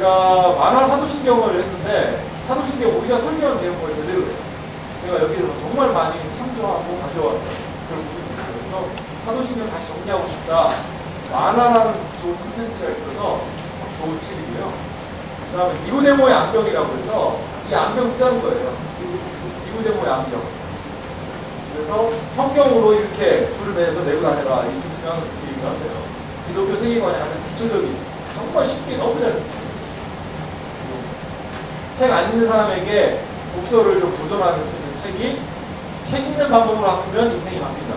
제가 만화 사도신경을 했는데 사도신경 우리가 설명한 내용을 그대로예요. 제가 여기서 정말 많이 참조하고 가져왔던 그런 부분입니다. 그래서 사도신경 다시 정리하고 싶다. 만화라는 좋은 콘텐츠가 있어서 참 좋은 책이고요. 그 다음에 니고데모의 안경이라고 해서 이 안경 쓰자는 거예요. 니고데모의 안경. 그래서 성경으로 이렇게 줄을 매서 메고 다녀라. 이 중요한 얘기를 하세요. 기독교 세계관에 가장 기초적인 정말 쉽게 너무 잘 쓴 책 안 읽는 사람에게 독서를 좀 도전하면서 쓰는 책이 책 읽는 방법으로 바꾸면 인생이 바뀐다.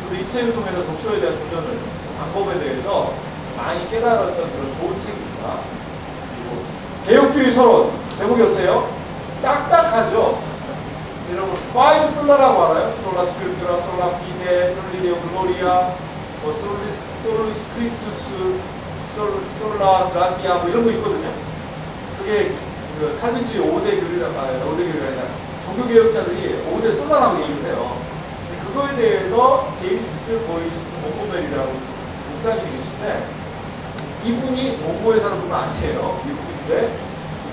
그래서 이 책을 통해서 독서에 대한 도전을 방법에 대해서 많이 깨달았던 그런 좋은 책입니다. 그리고 개혁주의 서론 제목이 어때요? 딱딱하죠. 여러분 파이브 솔라라고 알아요? 솔라 스크립투라, 솔라 피데, 솔리데오 글로리아, 뭐 솔루스 크리스투스, 솔라 그란디아 뭐 이런 거 있거든요. 그게 그 칼빈주의 5대 교리라고 말해요. 5대 교리가 아니라 종교개혁자들이 5대 솔라라고 얘기를 해요. 근데 그거에 대해서 제임스 보이스 몽고메리라고 목사님이 계신데 이분이 몽고에 사는 분은 아니에요. 미국인데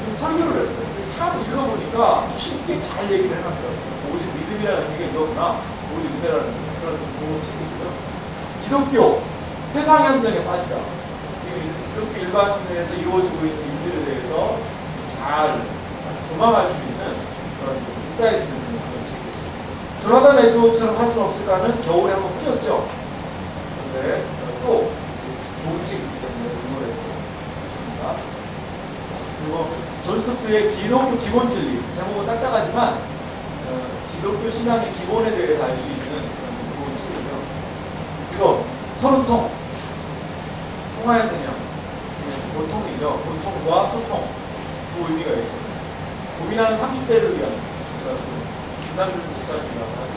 이분이 설교를 했어요. 참 읽어보니까 쉽게 잘 얘기를 해놨더라고요. 오직 믿음이라는 의미가 이거구나. 오직 은혜라는 그런 좋은 책이고요. 기독교 세상 현장에 빠지다. 지금 기독교 일반에서 이루어지고 있는 일들에 대해서 잘 조망할 수 있는 그런 인사이트 있는 그런 책이에요. 조나단 에드워드처럼 할 수는 없을까는 겨울에 한번 풀렸죠. 근데 또 좋은 책이기 때문에 응원해 있습니다. 그리고 존 스토트의 기독교 기본 진리, 제목은 딱딱하지만 기독교 신앙의 기본에 대해서 알 수 있는 그런 좋은 책이고요. 그리고 서른통, 통화의 개념, 고통이죠. 고통과 소통 두 의미가 있습니다. 고민하는 30대를 위한 김남준 목사님이라고 하죠.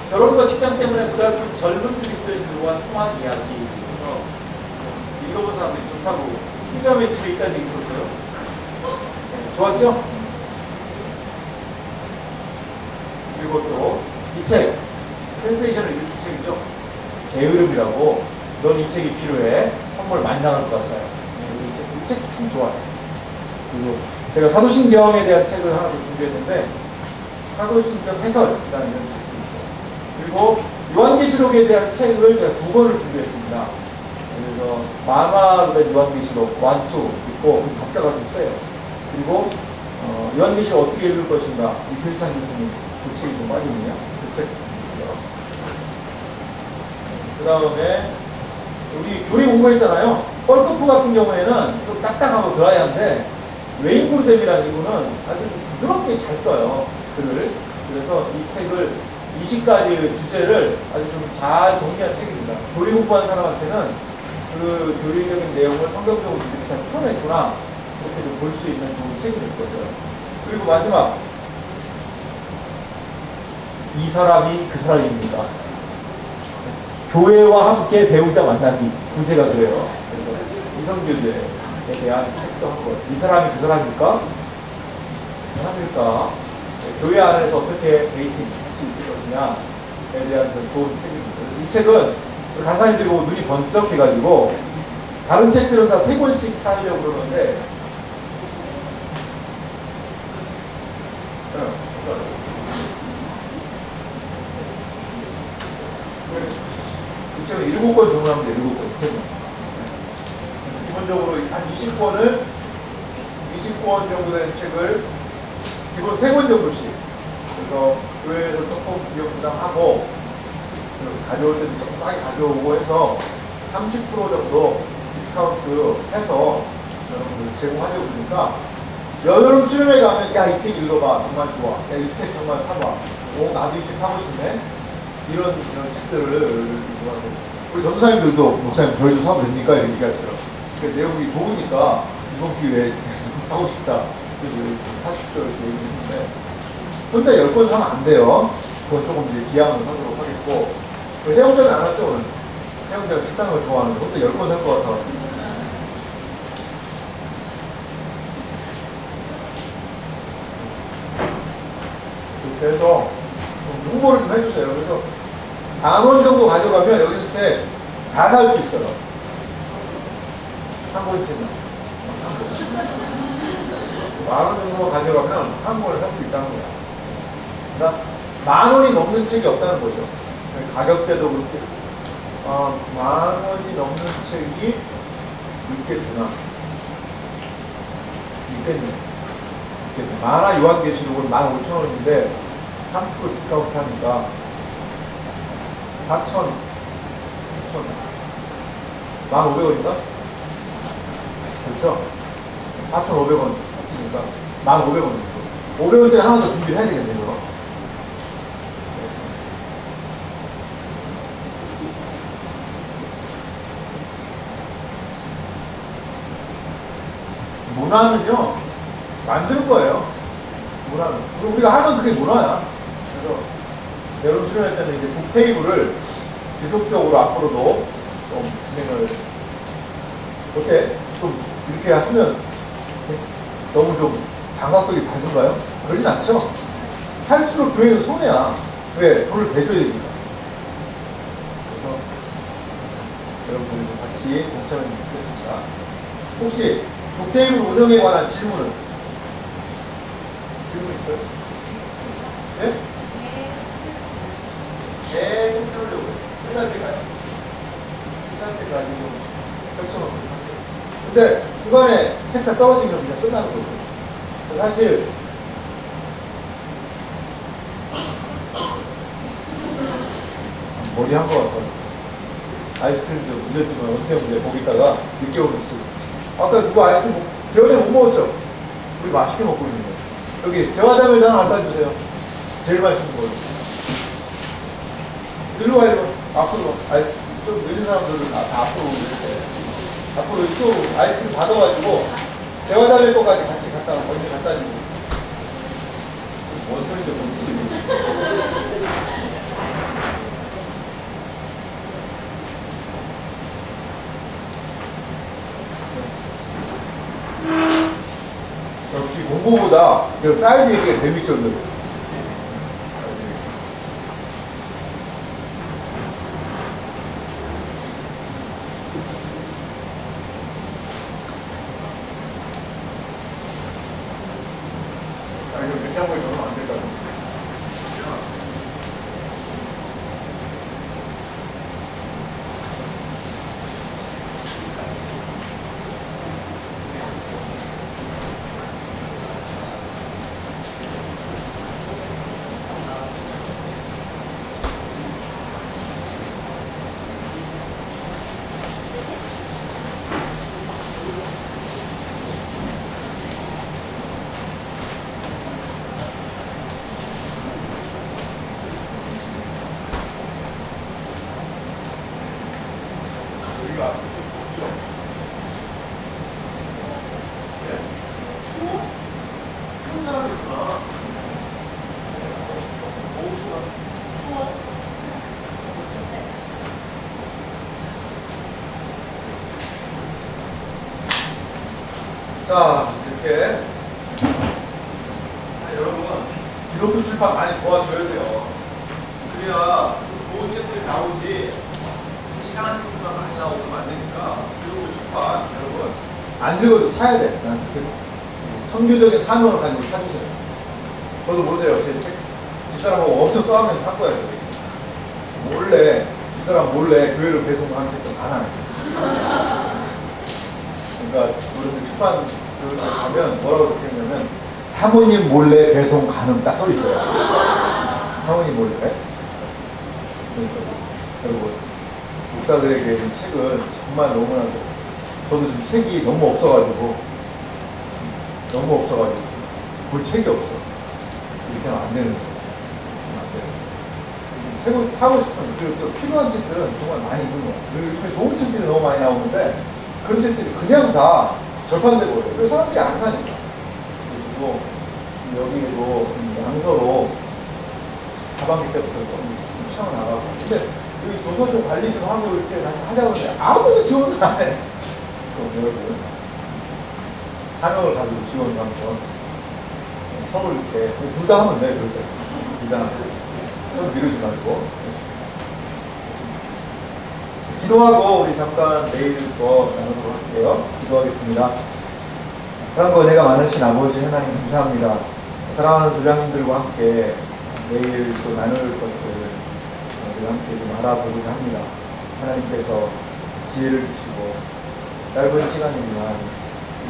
결혼과 직장 때문에 고달픈 젊은 그리스도인들과 통한 이야기. 그래서 읽어본 사람들이 좋다고 풍자매 집에 있다는 얘기 들었어요. 좋았죠? 그리고 또 이 책, 센세이션을 읽은 책이죠. 게으름이라고. 넌 이 책이 필요해. 선물 많이 나갈 것 같아요. 이 책 참 좋아요. 그리고 제가 사도신경에 대한 책을 하나 더 준비했는데 사도신경 해설이라는 이런 책도 있어요. 그리고 요한계시록에 대한 책을 제가 2권을 준비했습니다. 그래서 만화로 된 요한계시록 1, 2 있고 각자가 좀 세요. 그리고 요한계시록 어떻게 읽을 것인가 이필찬 교수님 그 책이 좀 많이 있네요. 그 책. 그 다음에 우리 교리 공부했잖아요. 뻘커프 같은 경우에는 좀 딱딱하고 드라이한데 웨인고르뎀이라는 이분은 아주 좀 부드럽게 잘 써요. 글을. 그래서 이 책을 20가지 주제를 아주 좀 잘 정리한 책입니다. 교리 공부한 사람한테는 그 교리적인 내용을 성경적으로 이렇게 잘 풀어냈구나 그렇게 좀 볼 수 있는 좋은 책이 될 거죠. 그리고 마지막 이 사람이 그 사람입니다. 교회와 함께 배우자 만나기 주제가 그래요. 그래서 이성교제에 대한 책도 한 권. 이 사람이 그 사람일까? 그 사람일까? 교회 안에서 어떻게 데이팅 할 수 있을 것이냐에 대한 좋은 책입니다. 이 책은 강사님들이 보고 눈이 번쩍 해가지고 다른 책들은 다 3권씩 사려고 그러는데 이 책은 7권 주문하면 돼요. 7권. 기본적으로 한 20권 정도 되는 책을 기본 3권 정도씩 그래서 교회에서 조금 비용 부담하고 가져올 때도 조금 싸게 가져오고 해서 30% 정도 디스카운트 해서 여러분들 제공하려고 그러니까 여름 수련회 가면 야 이 책 읽어봐 정말 좋아 야 이 책 정말 사봐 나도 이 책 사고 싶네 이런 책들을 우리 전도사님들도 목사님 저희도 사도 됩니까? 이렇게 얘기하세요. 그러니까 내용이 좋으니까 이번 기회에 사고 싶다 그래서 사십시오 이렇게 얘기했는데 혼자 10권 사면 안 돼요. 그건 조금 이제 지양을 하도록 하겠고 해영자는 안 왔죠 오늘? 해영자가 책 사는 걸 좋아하는데 혼자 10권 살 것 같아. 그래서 홍보를 좀 해주세요. 그래서 10,000원 정도 가져가면 여기서 책 다 살 수 있어요. 한 권씩은. 10,000원 정도만 가져가면 한 권을 살 수 있다는 거야. 그러니까 10,000원이 넘는 책이 없다는 거죠. 가격대도 그렇게 10,000원이 넘는 책이 있겠구나. 있겠네. 만화 요한계시록은 15,000원인데 30% 디스카운트 하니까 15,000원인가? 그렇죠? 4,500원이니까 1,500원. 500원짜리 하나 더 준비를 해야 되겠네요. 문화는요, 만드는 거예요. 문화는. 그리고 우리가 하면 그게 문화야. 그래서 여러분 수련회 때는 이제 북테이블을 지속적으로 앞으로도 좀 진행을, 어때? 좀 이렇게 하면 너무 좀 장사성이 밝은가요? 그러진 않죠? 할수록 교회는 손해야. 왜? 돈을 대줘야 되니까. 그래서 여러분들이 같이 동참했으면 좋겠습니다. 혹시 북테이블 운영에 관한 질문은? 질문 있어요? 네? 네, 좀 해보려고요. 끝날 때까지. 끝날 때까지 좀 펼쳐놓고. 근데 중간에 책 다 떨어지면 그냥 끝나는 거죠. 사실 머리 한 거 같아요. 아이스크림 좀 문제지만 어떻게 문제 거기다가 늦게 오는 수. 아까 누가 아이스크림 재원이 못 먹었죠? 우리 맛있게 먹고 있는 거예요. 여기 재화자매도 하나 갖다 주세요. 제일 맛있는 걸로. 일로 와요. 앞으로 아이스크림 좀 늦은 사람들은 다 앞으로 오는데 앞으로 이쪽으로 아이스크림 받아가지고 재화자매 거까지 같이 먼저 갖다 주고. 뭔 소리죠? 뭔 소리죠? 역시 공부보다 사이드 얘기가 재밌죠. 냉장고에 넣으면 안 될까요? 자, 이렇게 여러분 기독교 출판 많이 도와줘야 돼요. 그래야 좀 좋은 책들이 나오지 이상한 책들만 많이 나오면 안 되니까 기독교 출판 여러분 안 읽어도 사야 돼. 선교적인 사명을 가지고 사주세요. 저도 보세요. 제 책 집사람하고 엄청 싸우면서 산 거예요. 몰래 집사람 몰래 교회로 배송하는 책도 많아요. 그러니까 우리 출판 가면 뭐라고 적혀있냐면 사모님 몰래 배송 가능 딱 써 있어요. 사모님 몰래. 그리고 목사들에게 이 책은 정말 너무나도 저도 지금 책이 너무 없어가지고 볼 책이 없어. 이렇게 하면 안 되는 거예요. 책을 사고 싶은 그리고 또 필요한 책들은 정말 많이 있는 거예요. 그리고 좋은 책들이 너무 많이 나오는데 그런 책들이 그냥 다 절판되고 그래요. 그래서 사람들이 안 사니까. 그리고 여기도 양서로 하반기 때부터 좀 채워나가고. 근데 여기 도서좀 관리 좀 하고 이렇게 다시 하자고 하는데 아무도 지원을 안 해. 그럼 여러분, 사명을 가지고 지원을 하면 서울 이렇게, 둘 다 하면 돼, 그렇게. 둘 다 하면. 서로 미루지 말고. 기도하고 우리 잠깐 내일 거 나누도록 할게요. 기도하겠습니다. 사랑과 은혜가 많으신 아버지 하나님 감사합니다. 사랑하는 조장님들과 함께 내일 또 나눌 것들을 우리가 함께 좀 알아보고자 합니다. 하나님께서 지혜를 주시고 짧은 시간이지만 이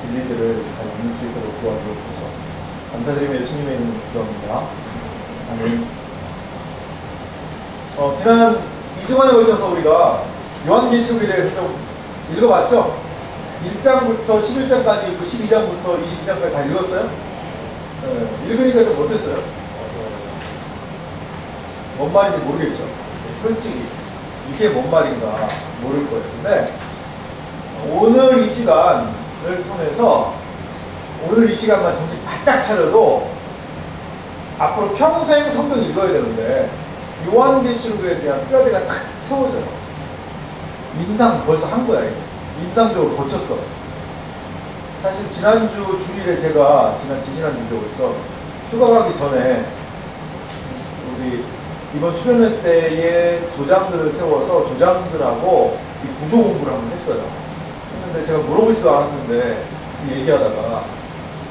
진리들을 잘 나눌 수 있도록 도와주옵소서. 감사드리며 예수님의 이름으로 기도합니다. 아멘. 지난 2주간에 걸쳐서 우리가 요한계시록에 대해서 좀 읽어봤죠? 1장부터 11장까지 있고 12장부터 22장까지 다 읽었어요? 읽으니까 좀 어땠어요? 뭔 말인지 모르겠죠? 솔직히 이게 뭔 말인가 모를 거예요. 근데 오늘 이 시간을 통해서 오늘 이 시간만 정신 바짝 차려도 앞으로 평생 성경 읽어야 되는데 요한계시록에 대한 뼈대가 탁 세워져요. 임상 벌써 한 거야. 이거. 임상적으로 거쳤어. 사실 지난주 주일에 제가 지지난주죠 벌써 휴가 가기 전에 우리 이번 수련회 때에 조장들을 세워서 조장들하고 이 구조 공부를 한번 했어요. 했는데 제가 물어보지도 않았는데 얘기하다가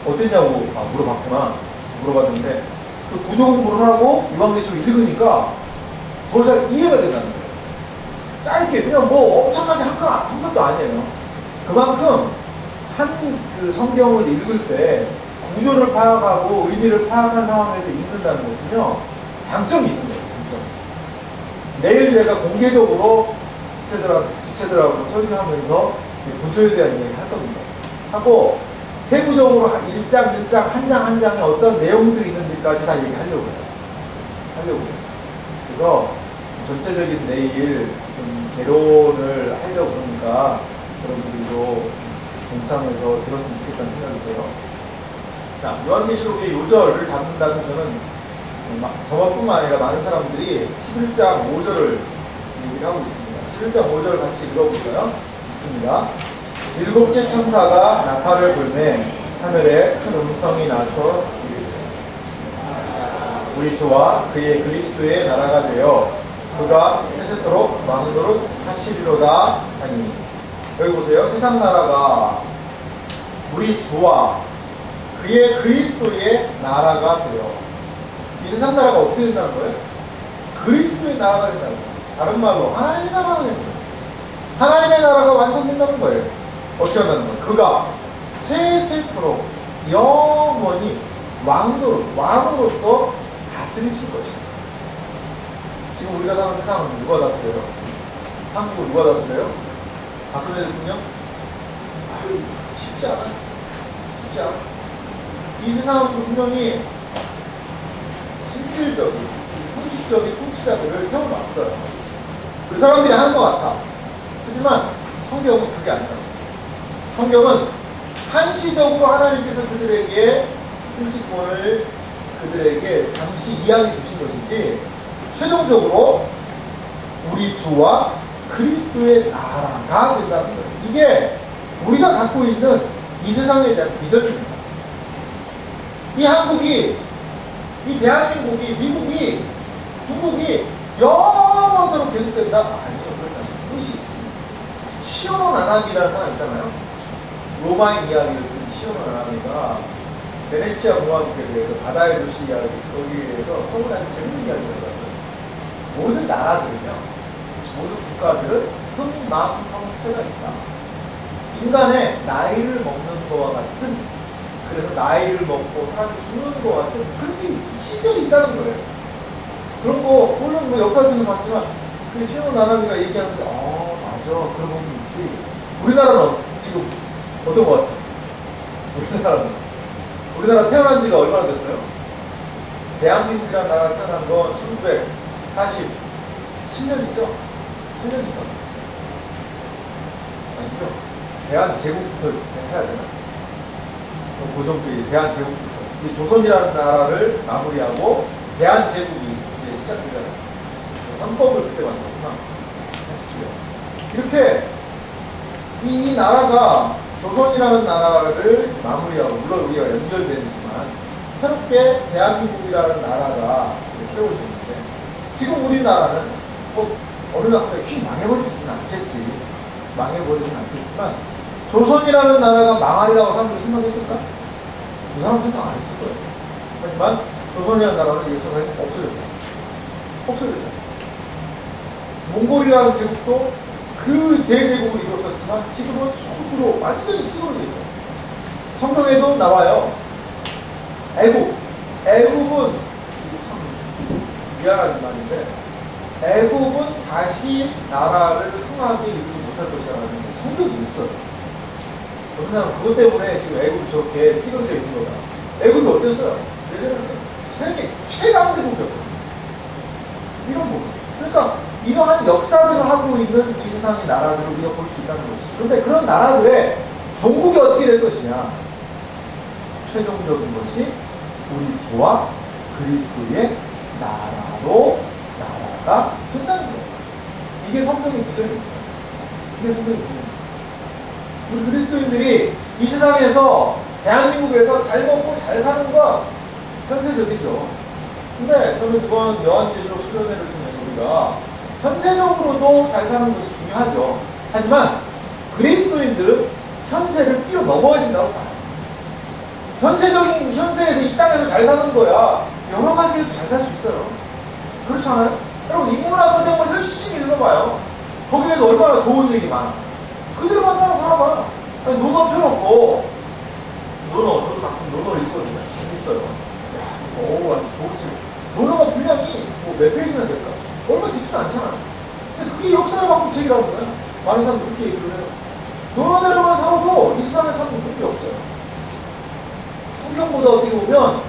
어땠냐고 물어봤구나. 물어봤는데 그 구조 공부를 하고 요한계시록 읽으니까 더 잘 이해가 된다는 거예요. 짧게 그냥 뭐 엄청나게 한 것도 아니에요. 그만큼 한 그 성경을 읽을 때 구조를 파악하고 의미를 파악한 상황에서 읽는다는 것은요 장점이 있는 거예요. 장점. 내일 제가 공개적으로 지체들하고 설교하면서 구조에 대한 이야기 할 겁니다. 하고 세부적으로 1장, 1장, 한 장 한 장에 어떤 내용들이 있는지까지 다 얘기하려고 해요. 그래서 전체적인 내일 좀 개론을 하려고 그러니까 여러분들도 동참해서 들었으면 좋겠다는 생각이 들어요. 자, 요한계시록의 요절을 잡는다면 저는 저뿐만 아니라 많은 사람들이 11장 5절을 얘기를 하고 있습니다. 11장 5절 같이 읽어볼까요? 있습니다. 일곱째 천사가 나팔을 불매 하늘에 큰 음성이 나서 우리 주와 그의 그리스도의 나라가 되어 그가 세세토록 왕노릇 하시리로다 하니. 여기 보세요. 세상 나라가 우리 주와 그의 그리스도의 나라가 되어. 이 세상 나라가 어떻게 된다는 거예요? 그리스도의 나라가 된다는 거예요. 다른 말로 하나님의 나라가 된다는 거예요. 하나님의 나라가 완성된다는 거예요. 어떻게 한다는 거예요? 그가 세세토록 영원히 왕으로서 다스리실 것이다. 지금 우리가 사는 세상은 누가 다스려요? 한국은 누가 다스려요? 박근혜 대통령? 쉽지 않아. 쉽지 않아. 이 세상은 분명히 실질적인, 형식적인 통치자들을 세워놨어요. 그 사람들이 하는 것 같아. 하지만 성경은 그게 아니라. 성경은 한시적으로 하나님께서 그들에게 통치권을 그들에게 잠시 이양해 주신 것이지 최종적으로 우리 주와 그리스도의 나라가 된다는 거예요. 이게 우리가 갖고 있는 이 세상에 대한 비전입니다. 이 한국이, 이 대한민국이, 미국이, 중국이 영원토록 계속된다? 아니죠. 그것이 있습니다. 시오노 나나미라는 사람 있잖아요. 로마인 이야기를 쓴 시오노 나나미가 베네치아 공화국에 대해서 바다의 도시 이야기, 거기에 대해서 서울한테 재밌는 이야기를 해요. 모든 나라들은요, 모든 국가들은 흥망성쇠가 있다. 인간의 나이를 먹는 거와 같은, 그래서 나이를 먹고 사람이 죽는 거와 같은 그런 게 시절이 있다는 거예요. 그런 거 물론 뭐 역사적인 거 같지만 그 시오노 나나미가 얘기하는데 맞아 그런 부분이 있지. 우리나라는 지금 어떤 거 같아요? 우리나라 태어난 지가 얼마나 됐어요? 대한민국이라는 나라가 태어난 건 1940년이죠? 8년이죠? 아니죠? 대한제국부터 해야 되나? 고정비 대한제국부터. 조선이라는 나라를 마무리하고 대한제국이 이제 시작되잖아요. 헌법을 그때 만들었구나. 47년. 이렇게 이 나라가 조선이라는 나라를 마무리하고, 물론 우리가 연결되지만 새롭게 대한민국이라는 나라가 세워지는데, 지금 우리나라는 어느 날 휙 망해버리지는 않겠지. 망해버리지는 않겠지만 조선이라는 나라가 망하리라고 사람들이 생각했을까? 그 사람 생각 안 했을 거예요. 하지만 조선이라는 나라는 역사상에 없어졌잖아. 없어졌잖아. 몽골이라는 제국도 그 대제국을 이뤘었지만 지금은 소수로 완전히 찌그러져 있잖아. 성경에도 나와요. 애국은 이게 참 미안한 말인데 애국은 다시 나라를 흥하게 이루지 못할 것이라는 성경이 있어요. 어떤 사람은 그것 때문에 지금 애국이 저렇게 찌그러져 있는 거다. 애국이 어땠어요? 예전에는 세계 최강 대국이었거든요. 이런 부분. 그러니까 이러한 역사들을 하고 있는 이 세상의 나라들을 우리가 볼 수 있다는 것이죠. 그런데 그런 나라들의 종국이 어떻게 될 것이냐. 최종적인 것이 우리 주와 그리스도의 나라가 된다는 거예요. 이게 성경의 비전입니다. 이게 성경의 비전입니다. 우리 그리스도인들이 이 세상에서 대한민국에서 잘 먹고 잘 사는 건 현세적이죠. 근데 저는 이번 요한계시록 수련회를 통해서 우리가 현세적으로도 잘 사는 것이 중요하죠. 하지만 그리스도인들은 현세를 뛰어넘어야 된다고 봐요. 현세적인 현세에서 이 땅에서 잘 사는 거야. 여러 가지에서 잘 살 수 있어요. 그렇지 않아요? 여러분 인문학 선생만 열심히 읽어봐요. 거기에도 얼마나 좋은 얘기 많아. 그대로만 따라 살아봐. 아니 논어 펴놓고 저도 가끔 논어 읽거든요. 재밌어요. 야, 완전 좋은 책. 논어가 분량이 뭐 몇 페이지나 될까? 얼마 되지도 않잖아요. 근데 그게 역사를 바꾼 책이라고 해요. 많은 사람들이 그렇게 얘기를 해요. 논어대로만 살아도 이 세상에 사는 문제 없어요. 성경보다 어떻게 보면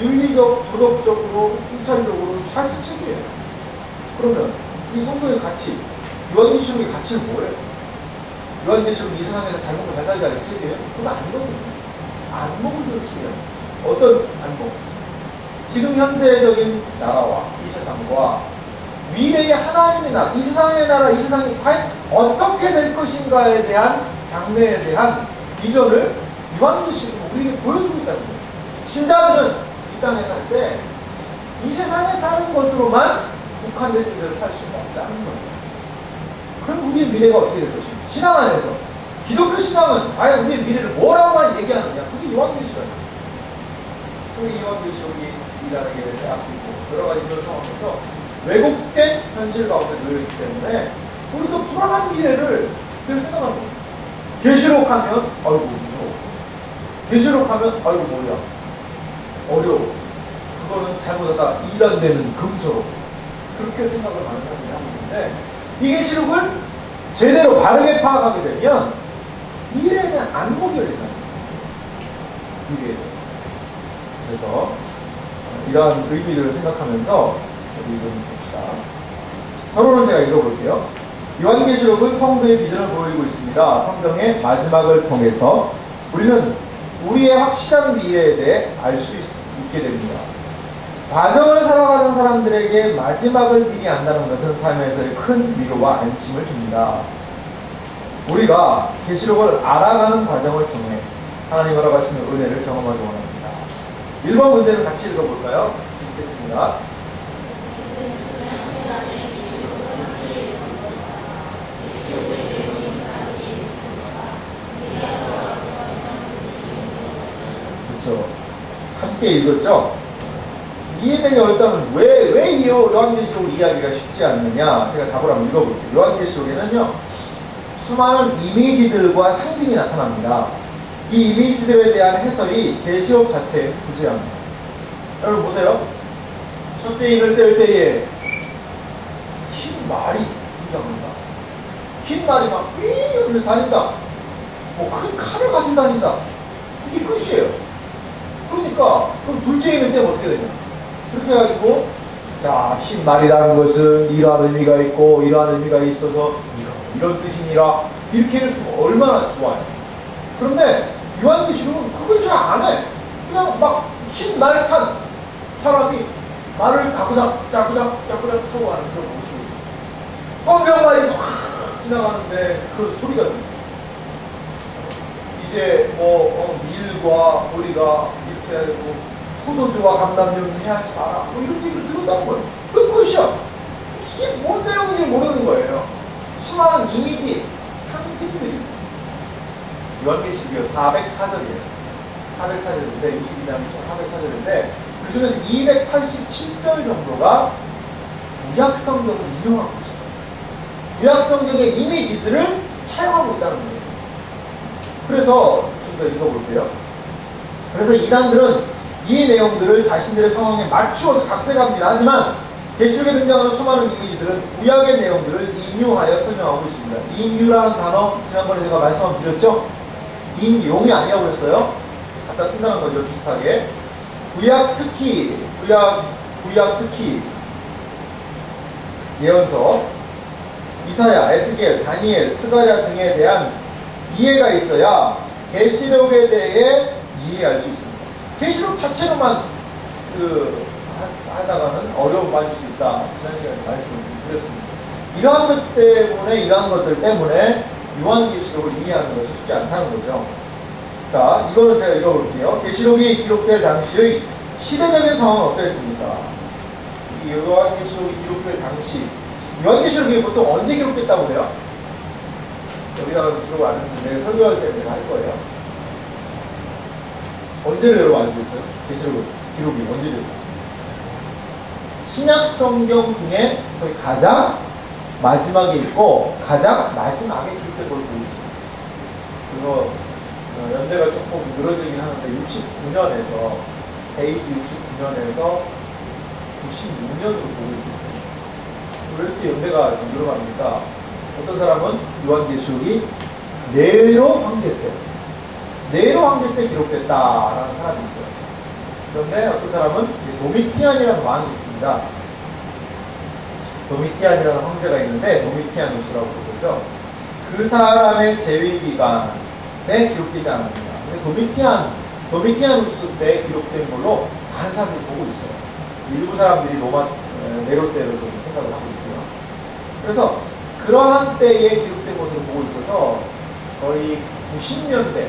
윤리적, 도덕적으로, 일차적으로 잘 쓴 책이에요. 그러면 이 성경의 가치, 요한계시록의 가치는 뭐예요? 요한계시록이 이 세상에서 잘 먹고 잘 살자는 책이에요? 그건 아니거든요. 안 먹을 책이에요. 어떤 안 먹? 지금 현세적인 나라와 이 세상과 미래의 하나님의 나라, 이 세상의 나라, 이 세상이 과연 어떻게 될 것인가에 대한 장래에 대한 비전을 요한계시록은 우리에게 보여주고 있다는 거예요. 신자들은 이 땅에 살 때 이 세상에 사는 것으로만 국한된 존재로 살 수가 없다는 거예요. 그럼 우리의 미래가 어떻게 될 것인가? 신앙 안에서 기독교 신앙은 과연 우리의 미래를 뭐라고만 얘기하느냐? 그게 요한계시록이에요. 그게 요한계시록이 우리나라에게 앞에 있고 여러 가지 그런 상황에서 왜곡된 현실 가운데 놓여있기 때문에 우리도 불안한 미래를 늘 생각하는 거예요. 계시록 하면 아이고 무서워. 계시록 하면 아이고 뭐야 어려워. 그거는 잘못하다 이단되는 금서로 그렇게 생각을 많은 사람들이 하고 있는데 이 계시록을 제대로 바르게 파악하게 되면 미래에 대한 안목이 열린다는 거예요. 미래에 대한. 그래서 이러한 의미들을 생각하면서 우리 좀 봅시다. 서론을 제가 읽어볼게요. 요한계시록은 성도의 비전을 보여주고 있습니다. 성경의 마지막을 통해서 우리는 우리의 확실한 미래에 대해 알 수 있게 됩니다. 과정을 살아가는 사람들에게 마지막을 미리 안다는 것은 삶에서의 큰 위로와 안심을 줍니다. 우리가 계시록을 알아가는 과정을 통해 하나님 허락하시는 은혜를 경험하기 원합니다. 1번 문제를 같이 읽어볼까요? 읽겠습니다. 그렇죠. 함께 읽었죠? 이해되기 어렵다면 왜 요한계시록 이야기가 쉽지 않느냐? 제가 답을 한번 읽어볼게요. 요한계시록에는요, 수많은 이미지들과 상징이 나타납니다. 이 이미지들에 대한 해설이 계시록 자체에 부재합니다. 여러분 보세요. 첫째 인을 뗄 때에 흰 말이 등장합니다. 흰 말이 막 휘 다닌다. 뭐 큰 칼을 가지고 다닌다. 이게 끝이에요. 그러니까 그럼 둘째 인을 떼면 어떻게 되냐? 그렇게 해가지고 자, 흰 말이라는 것은 이러한 의미가 있고 이러한 의미가 있어서 이런 뜻이니라 이렇게 했으면 얼마나 좋아요. 그런데 요한계시록은 그걸 잘 안 해. 그냥 막 흰 말 탄 사람이 말을 다구닥 타고 가는 그런 모습이에요. 명말이 확 지나가는데 그 소리가 들려요. 이제 밀과 보리가 이렇게 하고 포도주와 감담료는 해야지 마라. 이런 얘기를 들었다는 거예요. 그 끝이야. 이게 뭔 내용인지 모르는 거예요. 수많은 이미지, 상징들이. 요한계시록이 404절이에요. 404절인데 22장 404절인데 그 중에서 287절 정도가 구약 성경을 인용하고 있어요. 구약 성경의 이미지들을 차용하고 있다는 거예요. 그래서 좀 더 읽어볼게요. 그래서 이단들은 이 내용들을 자신들의 상황에 맞추어서 각색합니다. 하지만 계시록에 등장하는 수많은 이미지들은 구약의 내용들을 인유하여 설명하고 있습니다. 인유라는 단어 지난번에 제가 말씀 한번 드렸죠? 인용이 아니라고 했어요. 갖다 쓴다는 거죠. 비슷하게. 구약 특히 예언서, 이사야, 에스겔, 다니엘, 스가랴 등에 대한 이해가 있어야 계시록에 대해 이해할 수 있습니다. 계시록 자체로만 하다가는 어려움 빠질 수 있다. 지난 시간에 말씀드렸습니다. 이러한 것들 때문에 요한계시록을 이해하는 것이 쉽지 않다는 거죠. 자, 이거는 제가 읽어볼게요. 계시록이 기록될 당시의 시대적인 상황은 어땠습니까? 이 요한계시록이 기록될 당시, 요한계시록이 보통 언제 기록됐다고 그래요? 여기다가 기록 안 했는데 설교할 때 내가 할 거예요. 언제를 여러분 알고 있어요? 계시록 기록이 언제 됐어요? 신약 성경 중에 거의 가장 마지막에 있고 가장 마지막에 기록된 걸 보고 있어요. 그거 연대가 조금 늘어지긴 하는데 69년에서 AD 69년에서 96년으로 보고 있거든요. 왜 이렇게 연대가 좀 늘어갑니까? 어떤 사람은 요한계시록이 네로 황제 때 기록됐다라는 사람이 있어요. 그런데 어떤 사람은 도미티안이라는 왕이 있습니다. 도미티안이라는 황제가 있는데 도미티아누스라고 부르죠. 그 사람의 재위 기간에 기록되지 않습니다. 근데 도미티아누스 때 기록된 걸로 많은 사람들이 보고 있어요. 일부 사람들이 로마 네로 때를 좀 생각을 하고 있고요. 그래서 그러한 때에 기록된 것으로 보고 있어서 거의 90년대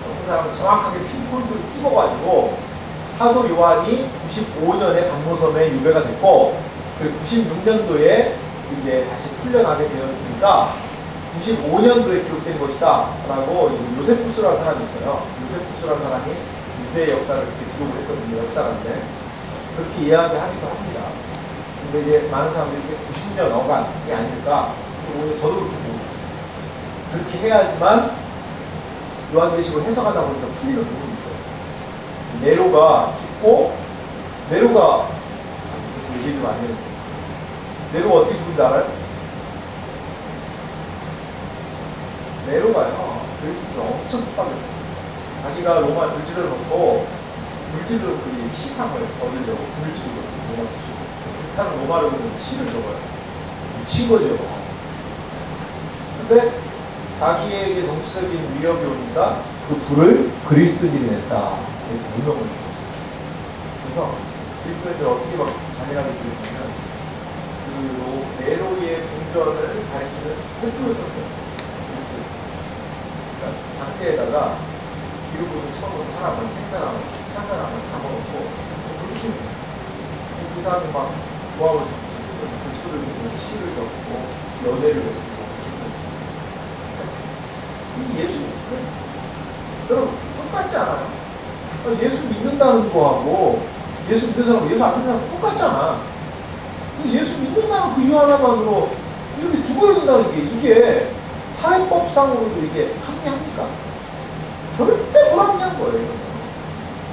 어떤 사람은 정확하게 핀포인트를 찍어가지고 사도 요한이 95년에 반모섬에 유배가 됐고 그 96년도에 이제 다시 풀려나게 되었으니까 95년도에 기록된 것이다 라고 요세푸스라는 사람이 있어요. 요세푸스라는 사람이 유대 역사를 이렇게 기록을 했거든요. 역사가인데 그렇게 이야기하기도 합니다. 근데 이제 많은 사람들이 이렇게 90년 어간이 아닐까. 오늘 저도 그렇게 보고 있어요. 그렇게 해야지만 요한계시록을 해석하다 보니까 풀리는 부분이 있어요. 네로가 죽고 네로가 그래서 얘기 좀 안 해요. 네로가 어떻게 죽은지 알아요? 네로가요. 그리스도를 엄청 핍박했어요. 자기가 로마 물질을 놓고 물질로 그 시상을 얻으려고 물질로 로마 주시고 불타는 로마를 보면 시를 적어요. 미친 거죠. 근데 자기에게 정치적인 위협이 오니까 그 불을 그리스도인들이 냈다. 이렇게 문명을 주었어요. 그래서 그리스도인들 어떻게 막 잔인하게 죽였냐면 그 네로의 궁전을 가리키는 폴표를 썼어요. 그러니까 장대에다가 기록으로 처음으로 사람을 생산함을 담아놓고 그렇게 그 사람이 막 모함을 그리스도를 믿는 시를 적고 연애를 적고 예수 여러분 똑같지 않아요? 예수 믿는다는 거하고 예수 믿는 사람하고 예수 안 믿는 사람하고 똑같잖아. 예수 믿는다는 그 이유 하나만으로 이렇게 죽어야 된다는 게 이게 사회법상으로도 이게 합리합니까? 절대 불합리한 거예요.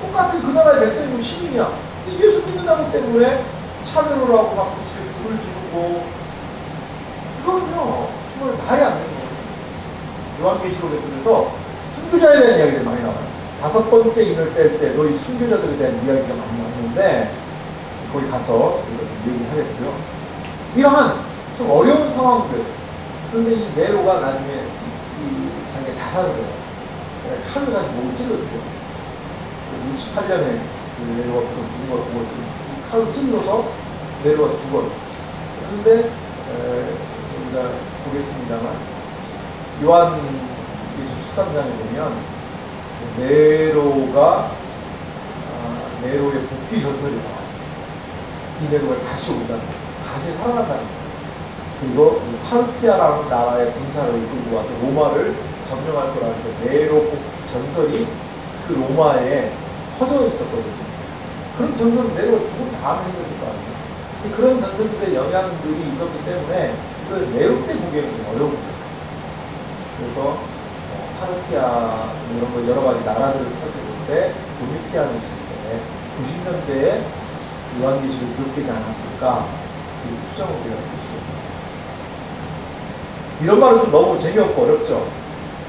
똑같은 그 나라의 백성이고 시민이야. 예수 믿는다는 것 때문에 차별을 하고 막 불을 지르고 그거는요 정말 말이 안 되는 거예요. 요한계시록에서 그래서 순교자에 대한 이야기들이 많이 나와요. 5번째 인을 뗄 때 너희 순교자들에 대한 이야기가 많이 나오는데 거기 가서 얘기를 하겠고요. 이러한 좀 어려운 상황들. 그런데 이 네로가 나중에 자기가 자살을 해요. 칼을 가지고 목을 찔러주죠. 68년에 네로가 보통 죽은 걸 보고 칼로 찔러서 네로가 죽어요. 그런데 우리가 보겠습니다만 요한 13장에 보면 네로의 복귀 전설이 나와요. 이 네로가 다시 온다는 거예요. 다시 살아난다는 거예요. 그리고 파르티아라는 나라의 군사를 이끌고 와서 로마를 점령할 거라는 네로 전설이 그 로마에 퍼져 있었거든요. 그런 전설은 네로가 죽은 다음에 생겼을 거 아니에요. 그런 전설들의 영향들이 있었기 때문에 그 네로 때 보기에는 좀 어려운 거예요. 그래서 파르티아 이런 거 여러 가지 나라들을 살펴볼 때 도미티아누스 때 90년대에 요한계시를 기록되지 않았을까 이렇게 추정을 우리가 할 수 있습니다. 이런 말은 좀 너무 재미없고 어렵죠.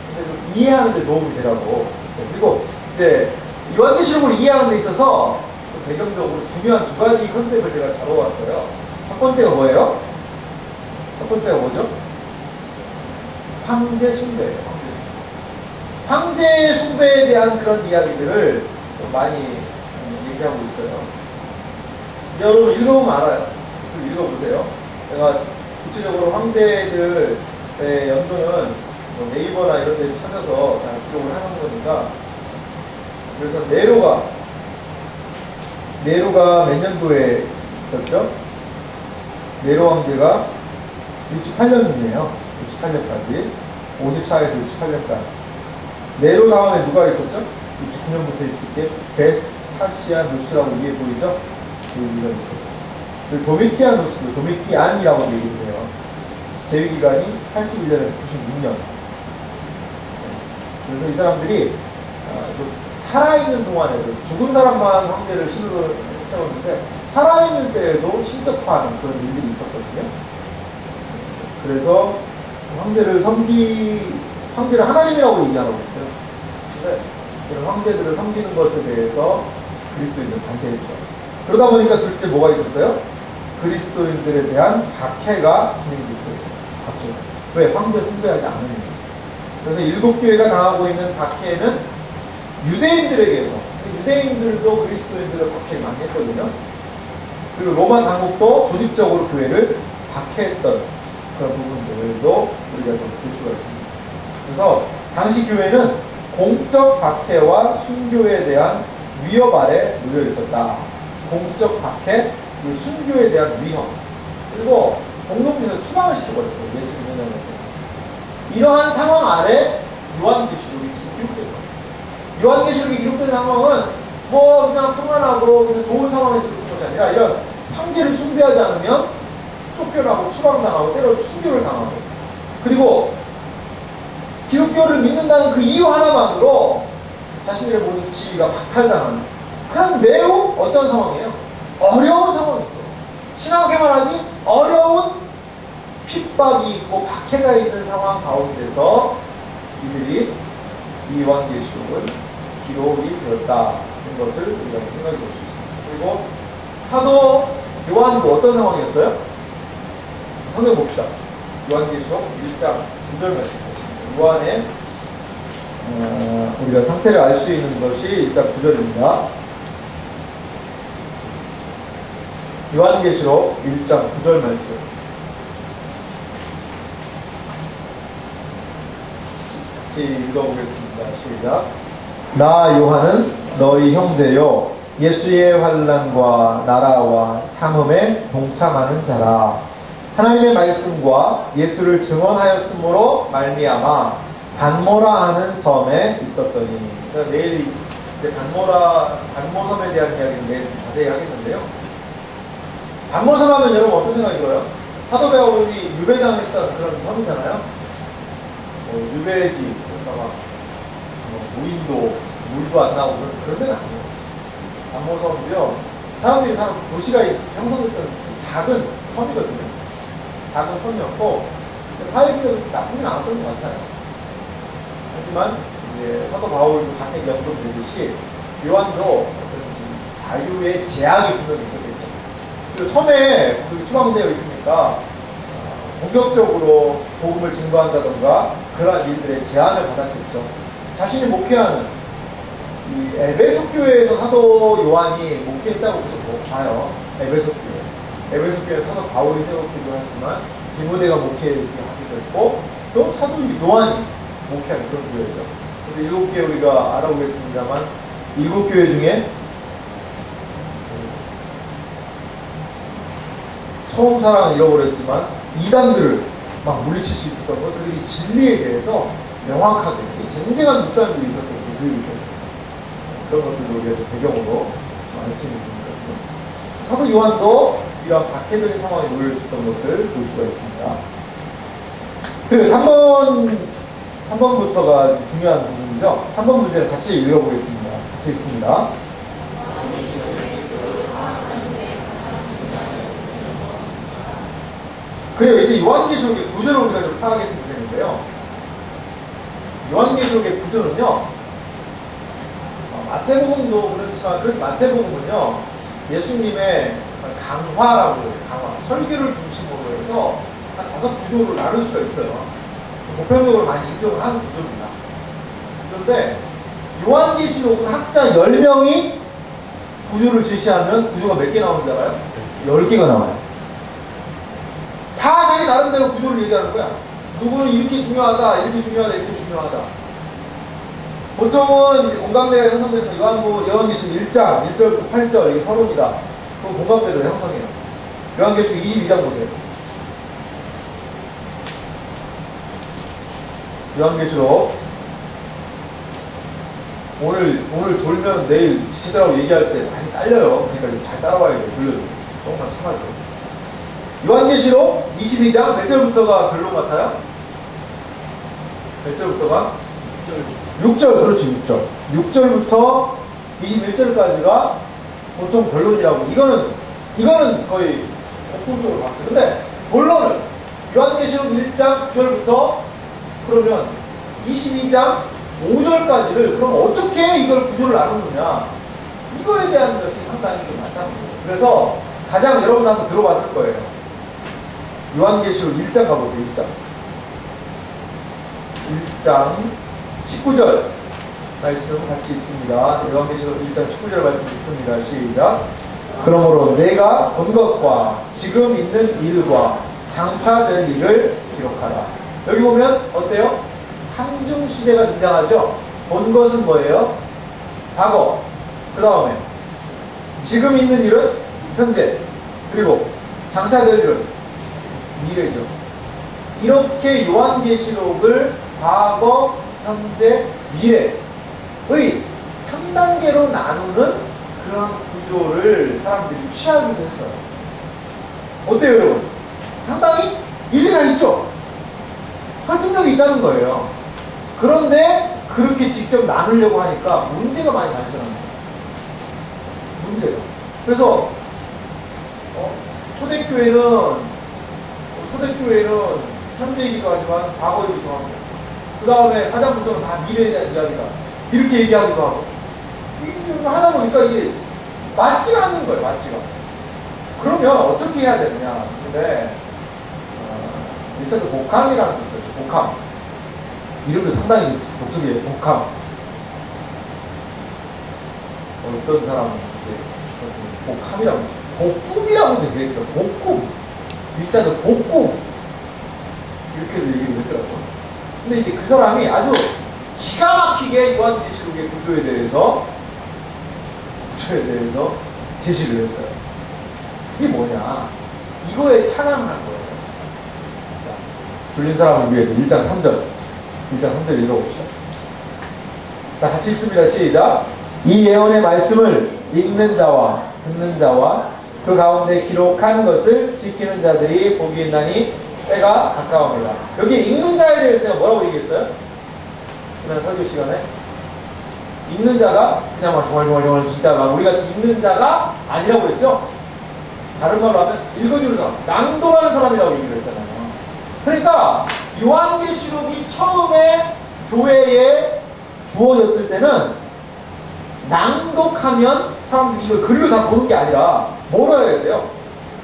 근데 좀 이해하는 데 도움이 되라고 했어요. 그리고 이제 요한계시록을 이해하는 데 있어서 배경적으로 중요한 두 가지 컨셉을 제가 다뤄왔어요. 첫 번째가 뭐예요? 첫 번째가 뭐죠? 황제 숭배예요. 황제 숭배에 대한 그런 이야기들을 좀 많이 얘기하고 있어요. 여러분 읽어보면 알아요. 읽어보세요. 제가 구체적으로 황제들의 연도는 뭐 네이버나 이런 데 찾아서 다 기록을 하는 거니까. 그래서 네로가 몇 년도에 있었죠? 네로 황제가 68년이에요. 68년까지. 54에서 68년까지. 네로 다음에 누가 있었죠? 69년부터 있을 때 베스파시아 누스라고 위에 보이죠? 이런 있어요. 그리고 도미티아누스, 도미티안이라고 얘기를 해요. 재위기간이 81년에서 96년. 그래서 이 사람들이 살아있는 동안에도 죽은 사람만 황제를 신으로 세웠는데 살아있는 때에도 신격화하는 그런 일들이 있었거든요. 그래서 황제를 하나님이라고 얘기하고 있어요. 근데 이런 황제들을 섬기는 것에 대해서 그리스도인들은 반대했죠. 그러다 보니까 둘째 뭐가 있었어요? 그리스도인들에 대한 박해가 진행되고 있었어요. 박해. 왜? 황제 숭배하지 않으니까. 그래서 일곱 교회가 당하고 있는 박해는 유대인들에게서, 유대인들도 그리스도인들을 박해를 많이 했거든요. 그리고 로마 당국도 조직적으로 교회를 박해했던 그런 부분들도 우리가 좀 볼 수가 있습니다. 그래서 당시 교회는 공적 박해와 순교에 대한 위협 아래 놓여 있었다. 공적 박해, 그리고 순교에 대한 위협, 그리고 공동체에서 추방을 시켜버렸어요. 예수 믿는 자들한테. 이러한 상황 아래 요한계시록이 지금 기록된 거예요. 요한계시록이 기록된 상황은 뭐 그냥 평안하고 그냥 좋은 상황에서 기록된 것이 아니라 이런 황제를 숭배하지 않으면 쫓겨나고 추방당하고 때로 순교를 당하고, 그리고 기독교를 믿는다는 그 이유 하나만으로 자신들의 모든 지위가 박탈당하는 그런 매우 어떤 상황이에요? 어려운 상황이죠. 신앙생활하기 어려운 핍박이 있고 박해가 있는 상황 가운데서 이들이 이 요한계시록은 기록이 되었다는 것을 우리가 생각해 볼 수 있습니다. 그리고 사도 요한도 어떤 상황이었어요? 성경 봅시다. 요한계시록 1장 9절 말씀. 요한의 우리가 상태를 알 수 있는 것이 1장 9절입니다. 요한계시록 1장 9절 말씀. 같이 읽어보겠습니다. 시작. 나 요한은 너희 형제요 예수의 환난과 나라와 참음에 동참하는 자라. 하나님의 말씀과 예수를 증언하였으므로 말미암아 반모라 하는 섬에 있었더니. 제가 내일 이제 반모섬에 대한 이야기를 내일 자세히 하겠는데요. 반모섬 하면 여러분 어떤 생각이 들어요? 사도 바울이 유배당했던 그런 섬이잖아요. 유배지, 그러니까 무인도, 물도 안 나오고 그런 데는 아니에요. 반모섬도요, 사람들이 사는 도시가 형성됐던 작은 섬이거든요. 작은 섬이었고 살기가 나쁘진 않았던 것 같아요. 하지만 이제 사도 바울도 같은 연동되듯이 요한도 자유의 제약이 분명히 있었겠죠. 그리고 섬에 추방되어 있으니까 본격적으로 복음을 증거한다던가 그러한 일들의 제한을 받았겠죠. 자신이 목회하는 이 에베소 교회에서 사도 요한이 목회했다고 계속 봐요. 에베소 교회. 에베소 교회 사도 바울이 세웠기도 하지만 디모데가 목회하기도 했고 또 사도 요한이 목회한 그런 교회죠. 그래서 일곱 교회 우리가 알아보겠습니다만 일곱 교회 중에 처음 사랑은 잃어버렸지만 이단들을 막 물리칠 수 있었던 것, 그들이 진리에 대해서 명확하게 쟁쟁한 묵상들이 있었던 그런 것들도 우리가 배경으로 알 수 있는 겁니다. 사도 요한도 이러한 박해적인 상황에 놓여 있었던 것을 볼 수가 있습니다. 그리고 3번부터가 중요한 부분이죠. 3번 문제를 같이 읽어보겠습니다. 같이 읽습니다. 그리고 이제 요한계시록의 구조를 우리가 좀 파악했으면 되는데요. 요한계시록의 구조는요, 마태복음도 그렇지만, 그 마태복음은요, 예수님의 강화라고 해요. 강화. 설교를 중심으로 해서 한 5구조를 나눌 수가 있어요. 보편적으로 많이 인정을 하는 구조입니다. 그런데 요한계시록은 학자 10명이 구조를 제시하면 구조가 몇 개 나오는지 알아요? 10개가 나와요. 다 자기 나름대로 구조를 얘기하는 거야. 누구는 이렇게 중요하다, 이렇게 중요하다, 이렇게 중요하다. 보통은 공감대가 형성돼서 요한계시록 1장, 1절부터 8절, 이게 서론이다. 그럼 공감대도 형성해요. 요한계시록 22장 보세요. 요한계시록 오늘 졸면 내일 지치더라고 얘기할 때 많이 딸려요. 그러니까 잘 따라와야 돼요. 졸려도. 조금만 참아줘. 요한계시록 22장 몇 절부터가 결론 같아요? 몇 절부터가? 6절, 그렇지, 6절. 6절부터 21절까지가 보통 결론이라고. 이거는 거의 공통적으로 봤어요. 근데 본론은 요한계시록 1장 9절부터 그러면 22장 5절까지를 그럼 어떻게 이걸 구조를 나누느냐, 이거에 대한 것이 상당히 좀 많다는 거예요. 그래서 가장 여러분 한번 들어봤을 거예요. 요한계시록 1장 가보세요. 1장 19절 말씀 같이 읽습니다. 요한계시록 1장 19절 말씀 읽습니다. 시작. 그러므로 내가 본 것과 지금 있는 일과 장차 될 일을 기록하라. 여기 보면 어때요? 삼중시제가 등장하죠. 본 것은 뭐예요? 과거. 그 다음에 지금 있는 일은 현재. 그리고 장차 될 일은 미래죠. 이렇게 요한계시록을 과거, 현재, 미래의 3단계로 나누는 그런 구조를 사람들이 취하기도 했어요. 어때요, 여러분? 상당히 일리가 있죠? 설득력이 있다는 거예요. 그런데 그렇게 직접 나누려고 하니까 문제가 많이 발생합니다. 문제가. 그래서 초대교회는 현재이기도 하지만 과거이기도 하고, 그 다음에 사장부터는 다 미래에 대한 이야기다, 이렇게 얘기하기도 하고, 이게 하다 보니까 이게 맞지가 않는 거예요. 맞지가. 그러면 어떻게 해야 되느냐. 근데 일단 복함이라는 게 있어요. 복함. 이름도 상당히 독특해요. 복함. 어떤 사람은 이제 복함이라고, 복꿈이라고 얘기해요. 복꿈. 일자는 복꿈. 이렇게도 얘기를 했더라고요. 근데 이제 그 사람이 아주 기가 막히게 요한계시록의 구조에 대해서 제시를 했어요. 이게 뭐냐. 이거에 찬양을 한 거예요. 졸린 사람을 위해서 1장 3절 읽어봅시다. 자, 같이 읽습니다. 시작. 이 예언의 말씀을 읽는 자와 듣는 자와 그 가운데 기록한 것을 지키는 자들이 복이 있나니 때가 가까웁니다. 여기 읽는 자에 대해서 제가 뭐라고 얘기했어요? 지난 설교 시간에 읽는 자가 그냥 막 정말 진짜 막 우리같이 읽는 자가 아니라고 했죠? 다른 말로 하면 읽어주는 사람, 낭독하는 사람이라고 얘기를 했잖아요. 그러니까 요한계시록이 처음에 교회에 주어졌을 때는 낭독하면 사람들이 이걸 글로 다 보는 게 아니라 뭐라 해야 돼요?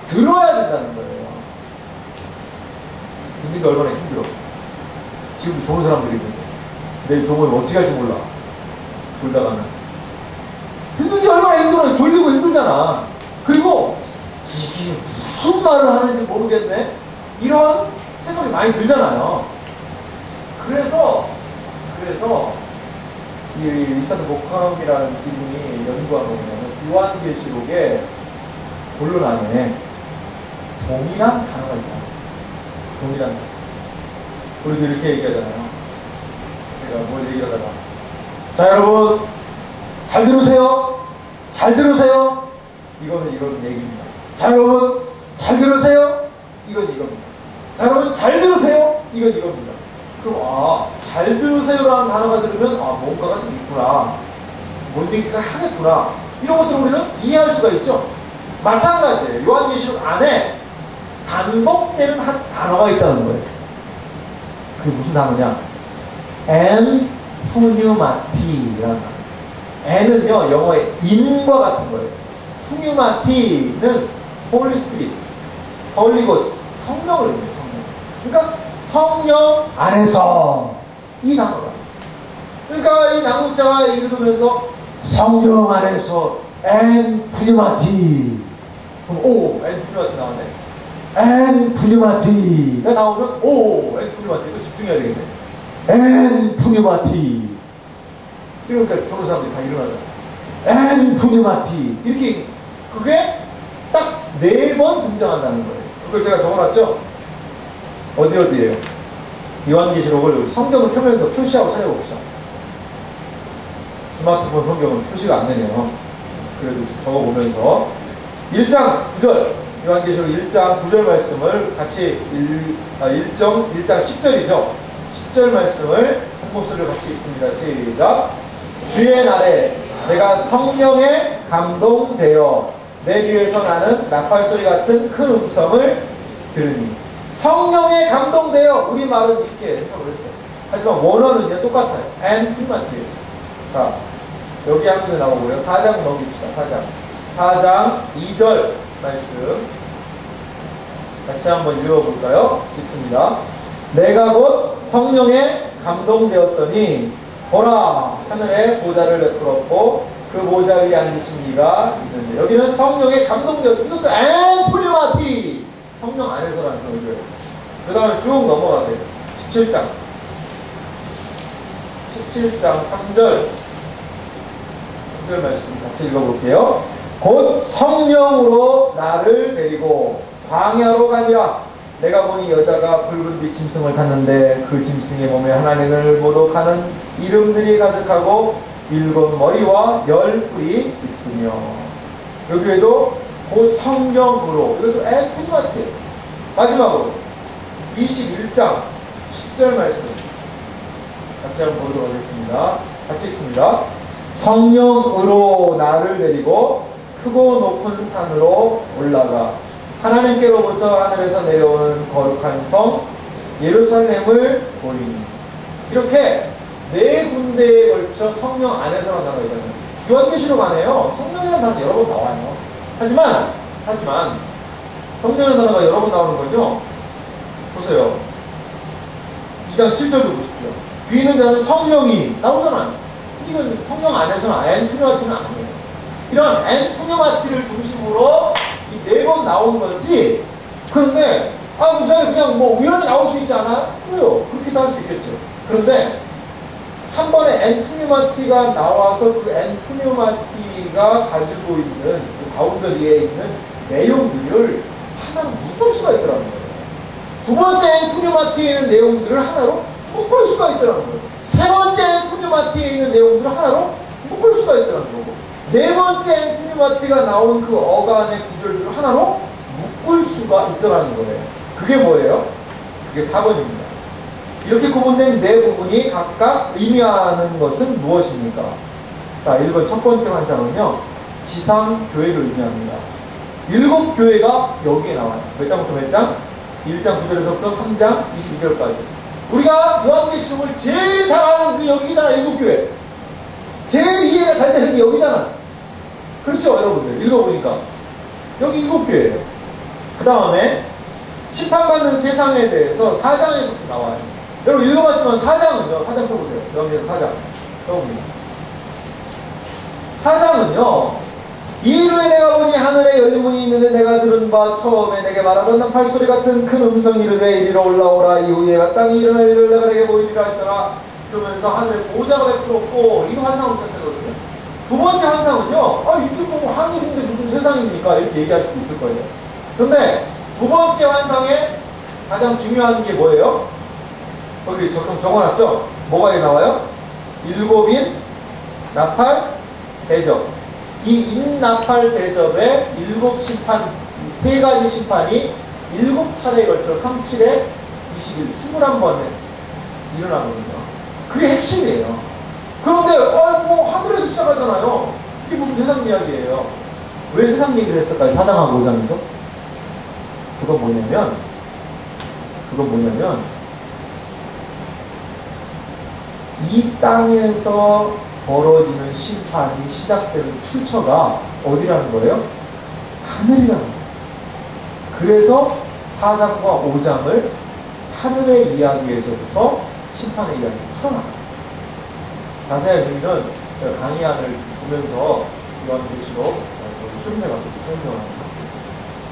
들어야 된다는 거예요. 듣는 게 얼마나 힘들어. 지금도 좋은 사람들이 있는데 내일 저번에 어떻게 할지 몰라. 졸다가는 듣는 게 얼마나 힘들어요. 졸리고 힘들잖아. 그리고 이게 무슨 말을 하는지 모르겠네, 이런 생각이 많이 들잖아요. 그래서 이 리차드 복함이라는 이분이 연구한 거는 요한계시록의 본론 안에 동일한 단어가 있다. 동일한 단어. 우리도 이렇게 얘기하잖아요. 제가 뭘 얘기하다가. 자, 여러분, 잘 들으세요. 잘 들으세요. 이거는 이런 얘기입니다. 자, 여러분, 잘 들으세요. 이건 이겁니다. 자, 여러분, 잘 들으세요. 이건 이겁니다. 그럼, 잘 들으세요라는 단어가 들으면, 뭔가가 좀 있구나. 뭔 얘기가 하겠구나. 이런 것들을 우리는 이해할 수가 있죠. 마찬가지예요. 요한계시록 안에 반복되는 한 단어가 있다는 거예요. 그게 무슨 단어냐? 엔 푸뉴마티라는 단어. 엔은요, 영어의 인과 같은 거예요. 푸뉴마티는 홀리 스피릿, 홀리고스, 성령을 의미해요. 성령. 그러니까 성령 안에서 이 단어가. 그러니까 이 낭독자가 읽으면서 성령 안에서 엔 푸뉴마티. 그럼 엔 푸뉴마티 나왔네. 엔 푸뉴마티가 나오면 엔 푸뉴마티도 집중해야 되겠네. 엔 푸뉴마티. 그러니까 저런 사람들이 다 일어나잖아. 엔 푸뉴마티. 이렇게 그게 딱 4번 등장한다는 거예요. 그걸 제가 적어놨죠? 어디에요? 요한계시록을 성경을 펴면서 표시하고 찾아봅시다. 스마트폰 성경은 표시가 안 되네요. 그래도 적어보면서 1장 9절 요한계시록 1장 9절 말씀을 같이 1장 10절이죠. 10절 말씀을 한 목소리로 같이 읽습니다. 시작. 주의 날에 내가 성령에 감동되어 내 귀에서 나는 나팔소리 같은 큰 음성을 들으니. 성령에 감동되어 우리말은 이렇게 해석을 했어요. 하지만 원어는요 똑같아요. 엔 푸뉴마티예요. 자, 여기 한 군데 나오고요. 4장 넘깁시다. 4장 2절 말씀 같이 한번 읽어볼까요? 읽습니다. 내가 곧 성령에 감동되었더니 보라 하늘에 보좌를 베풀었고 그 보좌 위에 앉으신 이가 있는데, 여기는 성령에 감동되었다. 이것도 엔 푸뉴마티, 성령 안에서라는 그런 의미였어요. 그 다음에 쭉 넘어가세요. 17장 3절 말씀 같이 읽어볼게요. 곧 성령으로 나를 데리고 광야로 가니라. 내가 보니 여자가 붉은 빛 짐승을 탔는데 그 짐승의 몸에 하나님을 모독하는 이름들이 가득하고 7 머리와 10 뿔이 있으며. 여기에도 곧 성령으로, 이것도 엔 푸뉴마티예요. 마지막으로 21장 10절 말씀 같이 한번 보도록 하겠습니다. 같이 읽습니다. 성령으로 나를 데리고 크고 높은 산으로 올라가 하나님께로부터 하늘에서 내려오는 거룩한 성 예루살렘을 보이니. 이렇게 4군데에 걸쳐 성령 안에서라는 단어가 있거든요. 요한계시록 안에요 성령이라는 단어가 여러 번 나와요. 하지만 성령이라는 단어가 여러 번 나오는 건요, 보세요. 2장 7절도 보십시오. 귀 있는 자는 성령이 나오잖아요. 이건 성령 안에서는 엔 푸뉴마티는 아니에요. 이런 엔 푸뉴마티를 중심으로 이 4번 나온 것이, 그런데 그냥 뭐 우연히 나올 수 있지 않아요? 그래요. 그렇게도 할 수 있겠죠. 그런데 한 번에 엔 푸뉴마티가 나와서 그 엔 푸뉴마티가 가지고 있는 그 바운더리에 있는 내용들을 하나로 묶을 수가 있더라는 거예요. 두 번째 엔 푸뉴마티에 있는 내용들을 하나로 묶을 수가 있더라는 거예요. 세 번째 엔 푸뉴마티에 있는 내용들을 하나로 묶을 수가 있더라는 거고, 4번째 엔 푸뉴마티가 나온 그 어간의 구절들을 하나로 묶을 수가 있더라는 거예요. 그게 뭐예요? 그게 4번입니다. 이렇게 구분된 4부분이 각각 의미하는 것은 무엇입니까? 자, 1번 첫 번째 환상은요, 지상교회를 의미합니다. 7교회가 여기에 나와요. 몇 장부터 몇 장? 1장 9절에서부터 3장 22절까지. 우리가 요한계시록을 제일 잘 아는 그 여기잖아. 7교회. 제일 이해가 잘 되는 게 여기잖아. 그렇죠, 여러분들? 읽어보니까 여기 7교회예요. 그 다음에 심판받는 세상에 대해서 4장에서부터 나와요. 여러분 읽어봤지만 4장은요, 4장 펴보세요. 여러분들 4장 펴봅니다. 4장은요, 이후에 내가 보니 하늘에 열린 문이 있는데 내가 들은 바 처음에 내게 말하던 나팔소리 같은 큰 음성이 이르되 이리로 올라오라. 이후에 땅이 일어날 일을 내가 내게 보이리라 하시더라. 그러면서 하늘에 보좌가 베풀었고, 이 환상으로 시작하거든요. 두 번째 환상은요, 이게 뭐 하늘인데 무슨 세상입니까? 이렇게 얘기할 수도 있을 거예요. 그런데 두 번째 환상에 가장 중요한 게 뭐예요? 거기 적어놨죠? 뭐가 나와요? 일곱인 나팔 대접. 이 인나팔 대접의 일곱 심판, 세 가지 심판이 일곱 차례에 걸쳐 37에 21, 21번에 일어나거든요. 그게 핵심이에요. 그런데 뭐 하늘에서 시작하잖아요. 이게 무슨 세상 이야기예요. 왜 세상 얘기를 했을까요? 4장하고 5장에서? 그건 뭐냐면 이 땅에서 벌어지는 심판이 시작되는 출처가 어디라는 거예요? 하늘이라는 거예요. 그래서 4장과 5장을 하늘의 이야기에서부터 심판의 이야기로 풀어나가요. 자세한 의미는 제가 강의안을 보면서 요한계시록 수련회 가서 설명합니다.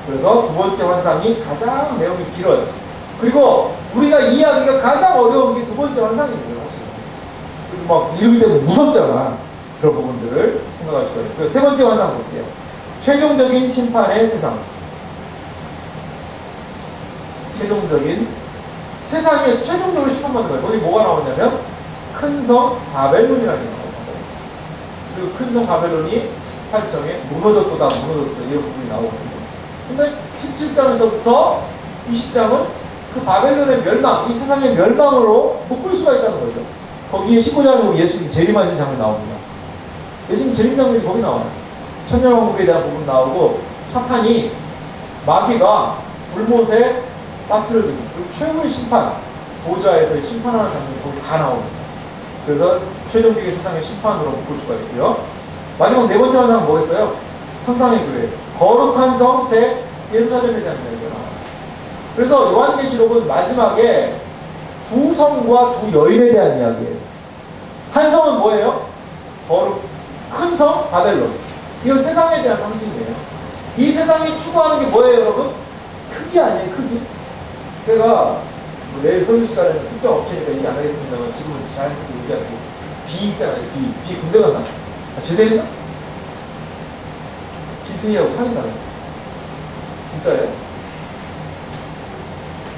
그래서 두 번째 환상이 가장 내용이 길어요. 그리고 우리가 이해하기가 가장 어려운 게 두 번째 환상입니다. 사실은. 그리고 막 읽을 때도 무섭잖아. 그런 부분들을 생각할 수가 있어요. 세 번째 환상 볼게요. 최종적인 심판의 세상. 세상에 최종적으로 심판받는 거예요. 거기 뭐가 나오냐면 큰 성 바벨론이라는 게 나와요. 그리고 큰 성 바벨론이 18장에 무너졌다 이런 부분이 나오거든요. 근데 17장에서부터 20장은 그 바벨론의 멸망, 이 세상의 멸망으로 묶을 수가 있다는 거죠. 거기에 19장에 보면 예수님 재림하신 장면이 나옵니다. 예수님 재림 장면이 거기 나와요. 천년왕국에 대한 부분 나오고 사탄이 마귀가 불못에 빠뜨려지고 그리고 최후의 심판, 보좌에서 심판하는 장면이 거기 다 나옵니다. 그래서 최종적인 세상의 심판으로 묶을 수가 있고요. 마지막 네 번째 환상은 뭐겠어요? 천상의 교회, 거룩한 성 새 예루살렘에 대한 이야기가 나와요. 그래서 요한계시록은 마지막에 두 성과 두 여인에 대한 이야기예요. 한 성은 뭐예요? 큰 성 바벨론. 이건 세상에 대한 상징이에요. 이 세상이 추구하는 게 뭐예요, 여러분? 크기 아니에요, 크기? 제가 내일 설교 시간에는 특정 업체니까 얘기 안 하겠습니다만 지금은 자연스럽게 얘기하고 비 있잖아요. 비 군대 갔나? 제대 했나? 김태희하고 사귄다네. 진짜예요?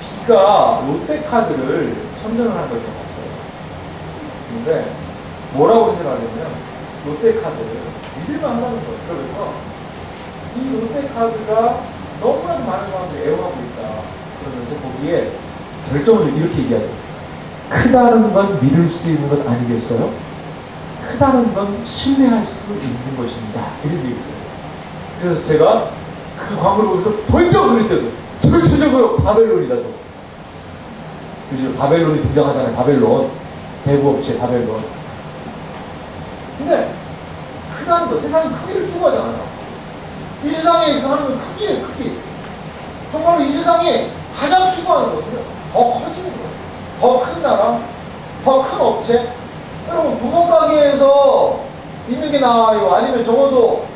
비가 롯데카드를 선전을 한 걸 봤어요. 근데 뭐라고 생각하냐면 롯데카드를 믿을만 하다는 거예요. 그러면서 이 롯데카드가 너무나도 많은 사람들이 애용하고 있다. 그러면서 거기에 결정을 이렇게 얘기하죠. 크다는 건 믿을 수 있는 것 아니겠어요? 크다는 건 신뢰할 수 있는 것입니다. 이렇게 얘기해요. 그래서 제가 그 광고를 보면서 번쩍 눈이 띄었어요. 절대적으로 바벨론이다, 저거. 요즘 바벨론이 등장하잖아요. 바벨론. 대부업체 바벨론. 근데 크다는 거, 세상이 크기를 추구하잖아요. 이 세상에 하는 건 크기예요, 크기. 정말로 이 세상에 가장 추구하는 것은요, 더 커지는 거예요. 더 큰 나라, 더 큰 업체. 여러분, 구멍가게에서 있는 게 나아요? 아니면 적어도,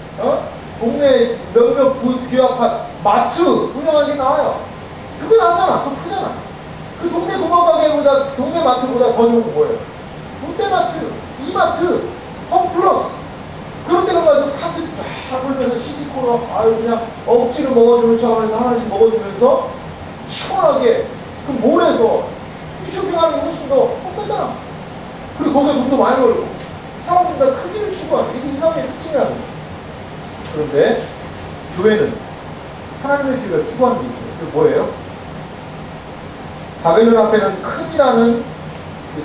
동네 몇몇 규약한 마트 운영하는 게 나아요? 그게 낫잖아. 더 크잖아. 그 동네 구멍가게보다, 동네 마트보다 더 좋은 거 뭐예요? 롯데마트, 이마트, 홈플러스. 그런 데 가가지고 카트 쫙 돌면서 시시콜로, 아유, 그냥 억지로 먹어주는 척하면서 하나씩 먹어주면서 시원하게 그 몰에서 쇼핑하는 게 훨씬 더 험하잖아. 그리고 거기에 돈도 많이 벌고 사람들이 다 크기를 추구하는 이게 이 세상의 특징이라는 거죠. 그런데 교회는 하나님의 교회가 추구하는 게 있어요. 그게 뭐예요? 바벨론 앞에는 큰이라는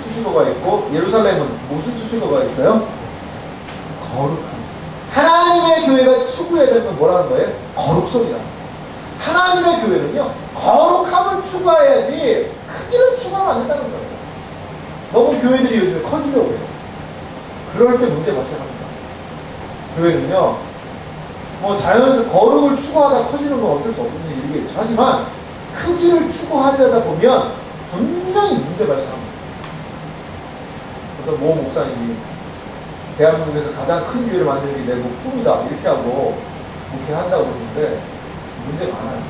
수식어가 있고 예루살렘은 무슨 수식어가 있어요? 거룩함. 하나님의 교회가 추구해야 되는 건 뭐라는 거예요? 거룩성이라는 거예요. 하나님의 교회는요, 거룩함을 추구해야지 크기를 추구하면 안 된다는 거예요. 너무 교회들이 요즘에 커지려고 해요. 그럴 때 문제 발생합니다. 교회는요, 뭐 자연스레 거룩을 추구하다 커지는 건 어쩔 수 없는 일이겠죠. 하지만 크기를 추구하려다 보면 분명히 문제 발생합니다. 어떤 모 목사님이 대한민국에서 가장 큰 교회를 만드는 게 내 꿈이다 이렇게 하고 목회한다고 그러는데 문제 많아요.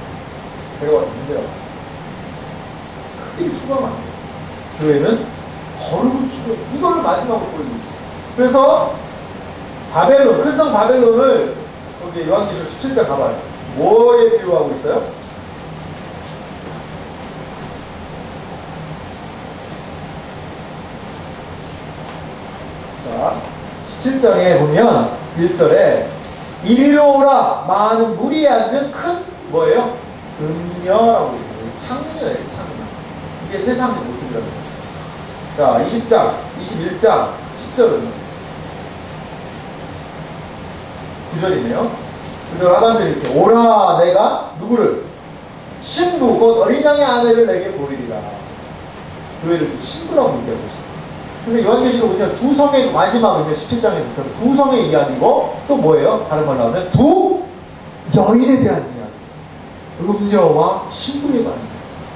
제가 봐도 문제가 많아요. 크기를 추구하면 안 돼요. 교회는 거룩을 추구해요. 이걸로 마지막으로 보여드릴게요. 그래서 바벨론, 큰 성 바벨론을 여기 요한계시록 17장 가봐요. 뭐에 비유하고 있어요? 자, 17장에 보면 1절에 이리로 오라 많은 무리에 앉은 큰 뭐예요? 음녀라고 얘기해요. 창녀예요, 창녀. 이게 세상의 모습이라는 거죠. 자, 20장, 21장, 10절은 9절이네요. 9절 하반절에 이렇게 오라 내가 누구를? 신부 곧 어린 양의 아내를 내게 보이리라. 교회를 신부라고 얘기하고 있어요. 근데 요한계시록은요, 두 성의 마지막은요, 17장에서 두 성의 이야기고, 또 뭐예요? 다른 말로 하면 두 여인에 대한 이야기. 음녀와 신부에 관한 이야기.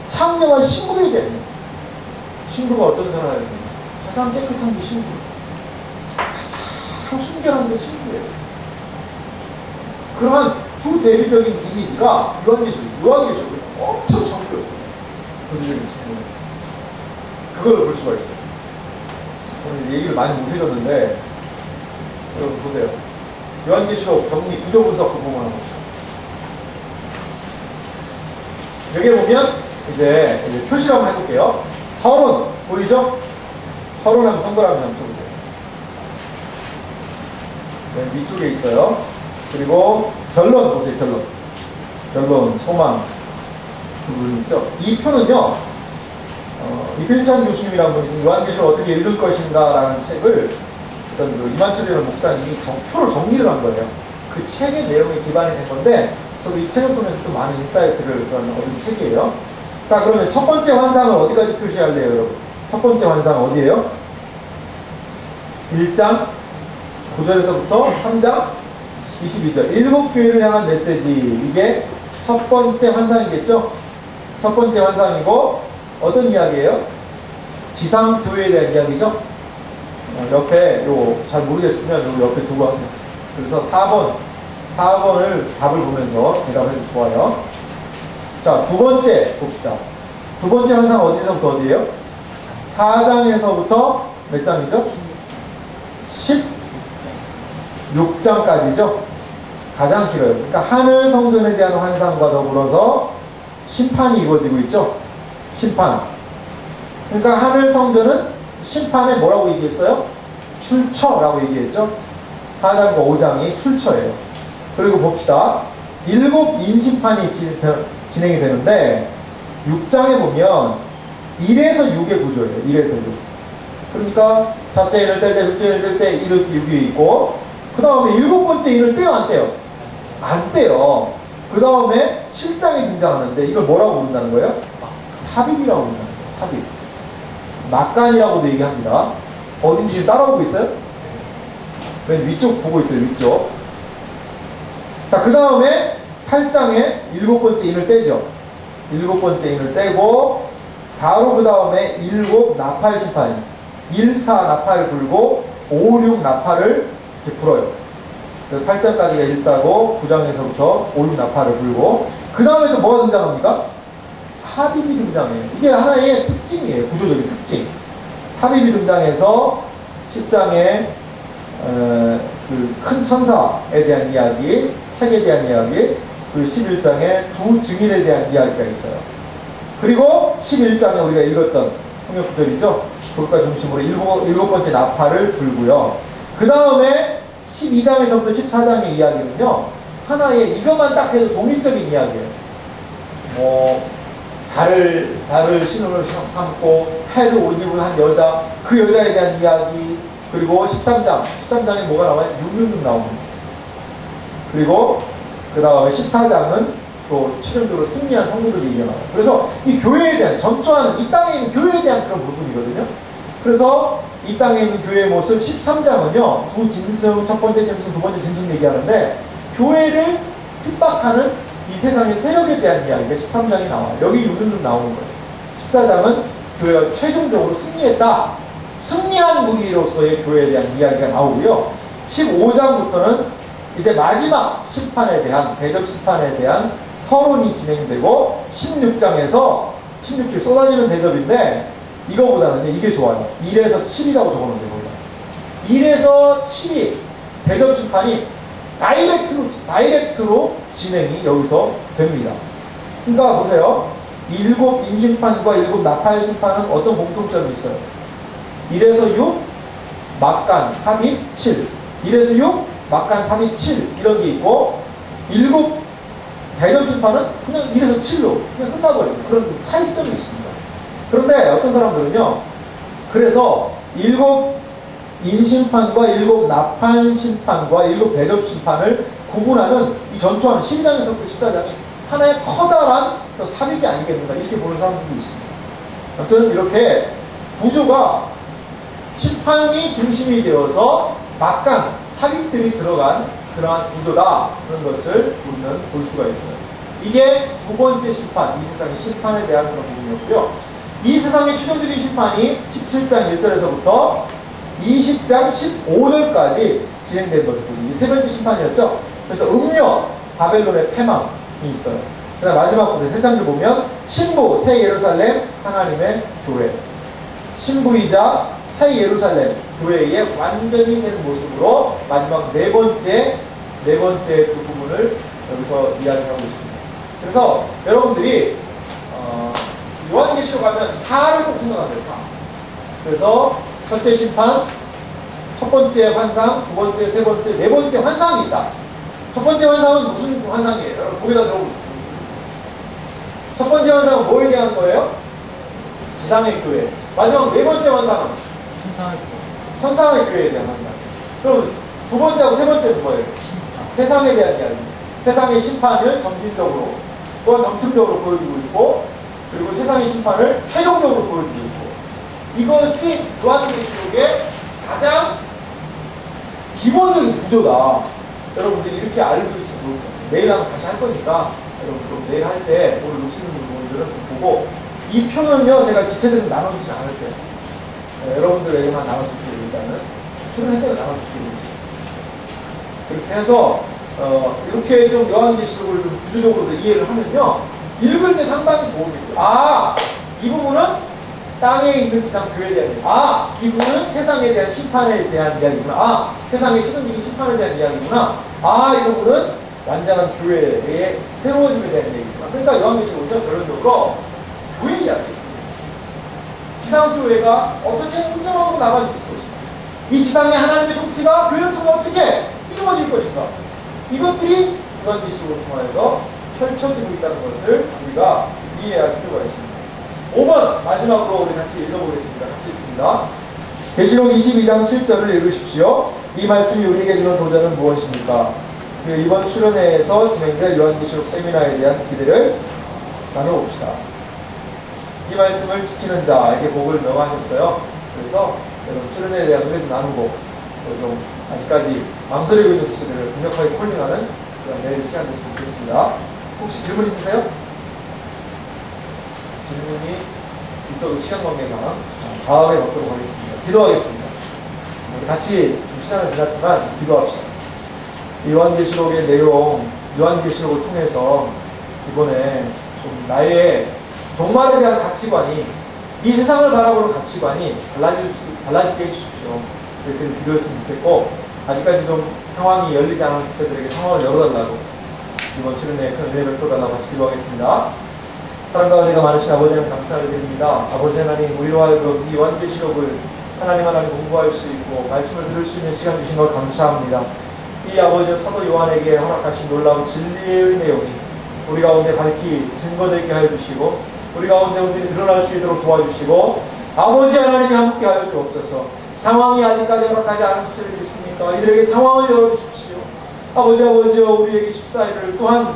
창녀와 신부에 대한 이야기. 신부가 어떤 사람이에요? 가장 깨끗한 게 신부. 가장 순결한 게 신부예요. 그러한 두 대비적인 이미지가 요한계시록이 엄청 정교해요. 도시적인 측면에서. 그걸 볼 수가 있어요. 오늘 얘기를 많이 못 해줬는데, 여러분 보세요. 요한계시록 정리 구조 분석 그 부분을 보시죠. 여기 보면 이제 표시를 한번 해볼게요. 서론 보이죠? 서론하면 동그라미 한번 쳐보세요. 네, 위쪽에 있어요. 그리고 결론 보세요. 결론, 소망 그 부분 있죠. 이 표는요. 이필찬 교수님이라는 분이 있어요. 요한계시록 어떻게 읽을 것인가라는 책을 어떤 그 이만철이라는 목사님이 표로 정리를 한 거예요. 그 책의 내용에 기반이 된 건데, 저도 이 책을 통해서 또 많은 인사이트를 얻은 책이에요. 자, 그러면 첫 번째 환상을 어디까지 표시할래요, 여러분? 첫 번째 환상 어디예요? 1장 9절에서부터 3장 22절. 일곱 교회를 향한 메시지. 이게 첫 번째 환상이겠죠? 첫 번째 환상이고, 어떤 이야기예요? 지상교회에 대한 이야기죠? 옆에, 잘 모르겠으면 옆에 두고 하세요. 그래서 4번을 답을 보면서 대답해도 좋아요. 자, 두 번째 봅시다. 두 번째 환상 어디서부터 어디예요? 4장에서부터 몇 장이죠? 16장까지죠? 가장 길어요. 그러니까 하늘 성전에 대한 환상과 더불어서 심판이 이루어지고 있죠? 심판. 그러니까 하늘 성전은 심판에 뭐라고 얘기했어요? 출처라고 얘기했죠? 4장과 5장이 출처예요. 그리고 봅시다. 7 인심판이 진행이 되는데 6장에 보면 1에서 6의 구조예요. 1에서 6. 그러니까 첫째 인을 뗄 때, 둘째 인을 뗄 때 1, 6이 있고, 그 다음에 7번째 인을 떼요, 안 떼요? 안 떼요. 그 다음에 7장에 등장하는데 이걸 뭐라고 부른다는 거예요? 삽입이라고 부른다는 거예요. 삽입. 막간이라고도 얘기합니다. 어딘지 지금 따라오고 있어요? 맨 위쪽 보고 있어요. 위쪽. 자, 그 다음에 8장에 7번째 인을 떼죠. 7번째 인을 떼고 바로 그 다음에 7 나팔 심판이 1, 4 나팔을 불고 5, 6 나팔을 이렇게 불어요. 8장까지가 1, 4고 9장에서부터 5, 6 나팔을 불고 그 다음에 또 뭐가 등장합니까? 삽입이 등장해요. 이게 하나의 특징이에요. 구조적인 특징. 삽입이 등장해서 10장에 그 큰 천사에 대한 이야기, 책에 대한 이야기, 그리고 11장에 두 증인에 대한 이야기가 있어요. 그리고 11장에 우리가 읽었던 통역 구절이죠. 그것과 중심으로 7번째 나팔을 불고요. 그 다음에 12장에서부터 14장의 이야기는요, 하나의 이것만 딱 해도 독립적인 이야기예요. 달을 신으로 삼고 해를 옷 입은 한 여자, 그 여자에 대한 이야기, 그리고 13장에 뭐가 나와요? 666 나옵니다. 그리고 그 다음에 14장은 또 최종적으로 승리한 성도들 얘기가 나와요. 그래서 이 교회에 대한, 전투하는 이 땅에 있는 교회에 대한 그런 모습이거든요. 그래서 이 땅에 있는 교회의 모습 13장은요, 두 짐승, 첫 번째 짐승, 두 번째 짐승 얘기하는데, 교회를 핍박하는 이 세상의 세력에 대한 이야기가 13장에 나와요. 여기 666 나오는 거예요. 14장은 교회가 최종적으로 승리했다. 승리한 무리로서의 교회에 대한 이야기가 나오고요. 15장부터는 이제 마지막 심판에 대한, 대접 심판에 대한 서론이 진행되고, 16장에서 16주 쏟아지는 대접인데, 이거보다는 이게 좋아요. 1에서 7이라고 적어놓으세요. 1에서 7이 대접 심판이 다이렉트로 진행이 여기서 됩니다. 그러니까 보세요. 7 인심판과 7 나팔 심판은 어떤 공통점이 있어요? 1에서 6 막간 3입 7, 1에서 6 막간 3입 7 이런 게 있고, 7 대접 심판은 그냥 1에서 7로 그냥 끝나버려요. 그런 차이점이 있습니다. 그런데 어떤 사람들은요, 그래서 7 인심판과 7 나판 심판과 7 대접 심판을 구분하는 이 전투하는 12장에서부터 14장이 하나의 커다란 삽입이 아니겠는가 이렇게 보는 사람들도 있습니다. 아무튼 이렇게 구조가 심판이 중심이 되어서 막간 삽입들이 들어간 그러한 구조다, 그런 것을 우리는 볼 수가 있어요. 이게 두 번째 심판, 이 세상의 심판에 대한 그런 부분이었고요. 이 세상의 최종적인 심판이 17장 1절에서부터 20장 15절까지 진행된 것이고, 이게 세 번째 심판이었죠. 그래서 음녀 바벨론의 패망이 있어요. 그 다음 마지막 부분 세 장을 보면 신부 새 예루살렘 하나님의 교회, 신부이자 새 예루살렘 교회의 완전히 된 모습으로 마지막 네 번째 그 부분을 여기서 이야기하고 있습니다. 그래서 여러분들이 요한계시록 가면 4를 꼭 생각하세요. 4. 그래서 첫째 심판, 첫 번째 환상, 두 번째, 세 번째, 네 번째 환상이 있다. 첫 번째 환상은 무슨 환상이에요? 여러분 거기다 넣어보세요. 첫 번째 환상은 뭐에 대한 거예요? 지상의 교회. 마지막 네 번째 환상은 천상의 교회에 대한 환상. 그럼 두 번째하고 세 번째는 뭐예요? 세상에 대한 이야기. 세상의 심판을 점진적으로 또한 점층적으로 보여주고 있고, 그리고 세상의 심판을 최종적으로 보여주고 있고, 이것이 요한계시록의 가장 기본적인 구조다. 여러분들이 이렇게 알고 있으면 좋을 거예요. 내일 한번 다시 할 거니까 여러분 내일 할 때 오늘 놓치는 부분들은 보고, 이 표는요 제가 지체들은 나눠주지 않을게요. 여러분들에게만 나눠줄게요. 일단은 수련회 때는 나눠줄게요. 그렇게 해서 이렇게 좀 요한계시록을 좀 구조적으로 이해를 하면요, 읽을 때 상당히 도움이 돼요. 이 부분은 땅에 있는 지상 교회에 대한 이야기. 이 부분은 세상에 대한 심판에 대한 이야기구나. 세상의 최종적인 심판에 대한 이야기구나. 이 부분은 완전한 교회의 새로워짐에 대한 얘기구나. 그러니까 요한계시록은 결론적으로 교회 이야기. 지상교회가 어떻게 흥정하고 나가질 것인가. 이 지상의 하나님의 통치가 교회를 통해 어떻게 이루어질 것인가. 이것들이 요한계시록을 통해서 펼쳐지고 있다는 것을 우리가 이해할 필요가 있습니다. 5번 마지막으로 우리 같이 읽어보겠습니다. 같이 읽습니다. 계시록 22장 7절을 읽으십시오. 이 말씀이 우리에게 주는 도전은 무엇입니까? 이번 수련회에서 진행될 요한계시록 세미나에 대한 기대를 나눠봅시다. 이 말씀을 지키는 자에게 복을 명하셨어요. 그래서 여러분 수련회에 대한 은혜도 나누고, 좀 아직까지 망설이고 있는 지체들을 강력하게 콜링하는 그런 내일 시간 됐으면 좋겠습니다. 혹시 질문 있으세요? 질문이 있어도 시간 관계상 다음에 먹도록 하겠습니다. 기도하겠습니다. 우리 같이 시간은 지났지만 기도합시다. 요한계시록의 내용, 요한계시록을 통해서 이번에 좀 나의 종말에 대한 가치관이, 이 세상을 바라보는 가치관이 달라지게 해주십시오. 그렇게 기도했으면 좋겠고, 아직까지 좀 상황이 열리지 않은 지체들에게 상황을 열어달라고, 이번 수련회에 큰 은혜를 베풀어달라고 같이 기도하겠습니다. 사랑과 은혜가 많으신 아버지 하나님 감사를 드립니다. 아버지 하나님, 우리로 하여금 이 요한계시록을 하나님 공부할 수 있고 말씀을 들을 수 있는 시간 주신 걸 감사합니다. 이 아버지 사도 요한에게 허락하신 놀라운 진리의 내용이 우리 가운데 밝히 증거되게 하여 주시고, 우리 가운데 온전히 드러날 수 있도록 도와주시고, 아버지 하나님이 함께 하여 주옵소서. 상황이 아직까지 허락하지 않은 시대들이 있습니까? 이들에게 상황을 열어주십시오. 아버지 우리에게 14일을 또한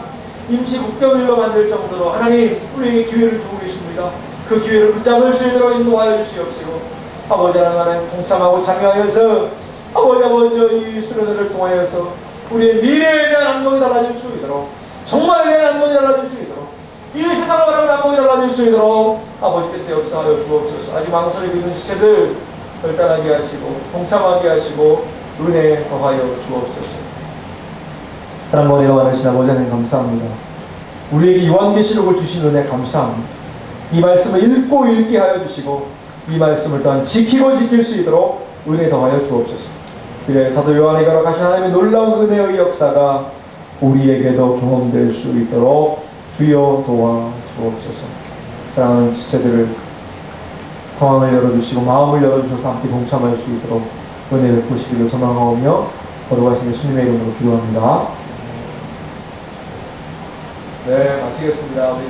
임시 국경일로 만들 정도로 하나님 우리에게 기회를 주고 계십니다. 그 기회를 붙잡을 수 있도록 인도하여 주시옵시고, 아버지 하나님 동참하고 참여하여서 아버지 이 수련회를 통하여서 우리의 미래에 대한 안목이 달라질 수 있도록, 정말에 대한 안목이 달라질 수 있도록, 이 세상을 바라보는 안목이 달라질 수 있도록 아버지께서 역사하여 주옵소서. 아직 망설이고 있는 지체들 결단하게 하시고 동참하게 하시고 은혜 더하여 주옵소서. 사랑과 은혜가 많으신 아버지 하나님 감사합니다. 우리에게 요한계시록을 주신 은혜 감사합니다. 이 말씀을 읽고 읽게 하여 주시고, 이 말씀을 또한 지키고 지킬 수 있도록 은혜 더하여 주옵소서. 그래 사도 요한에게 허락하신 하나님의 놀라운 은혜의 역사가 우리에게도 경험될 수 있도록 주여 도와 주옵소서. 사랑하는 지체들을 상황을 열어주시고 마음을 열어주셔서 함께 동참할 수 있도록 은혜 베푸시기를 소망하오며 거룩하신 예수님의 이름으로 기도합니다. 네, 마치겠습니다. 우리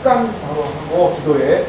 잠깐 바로 하고 기도에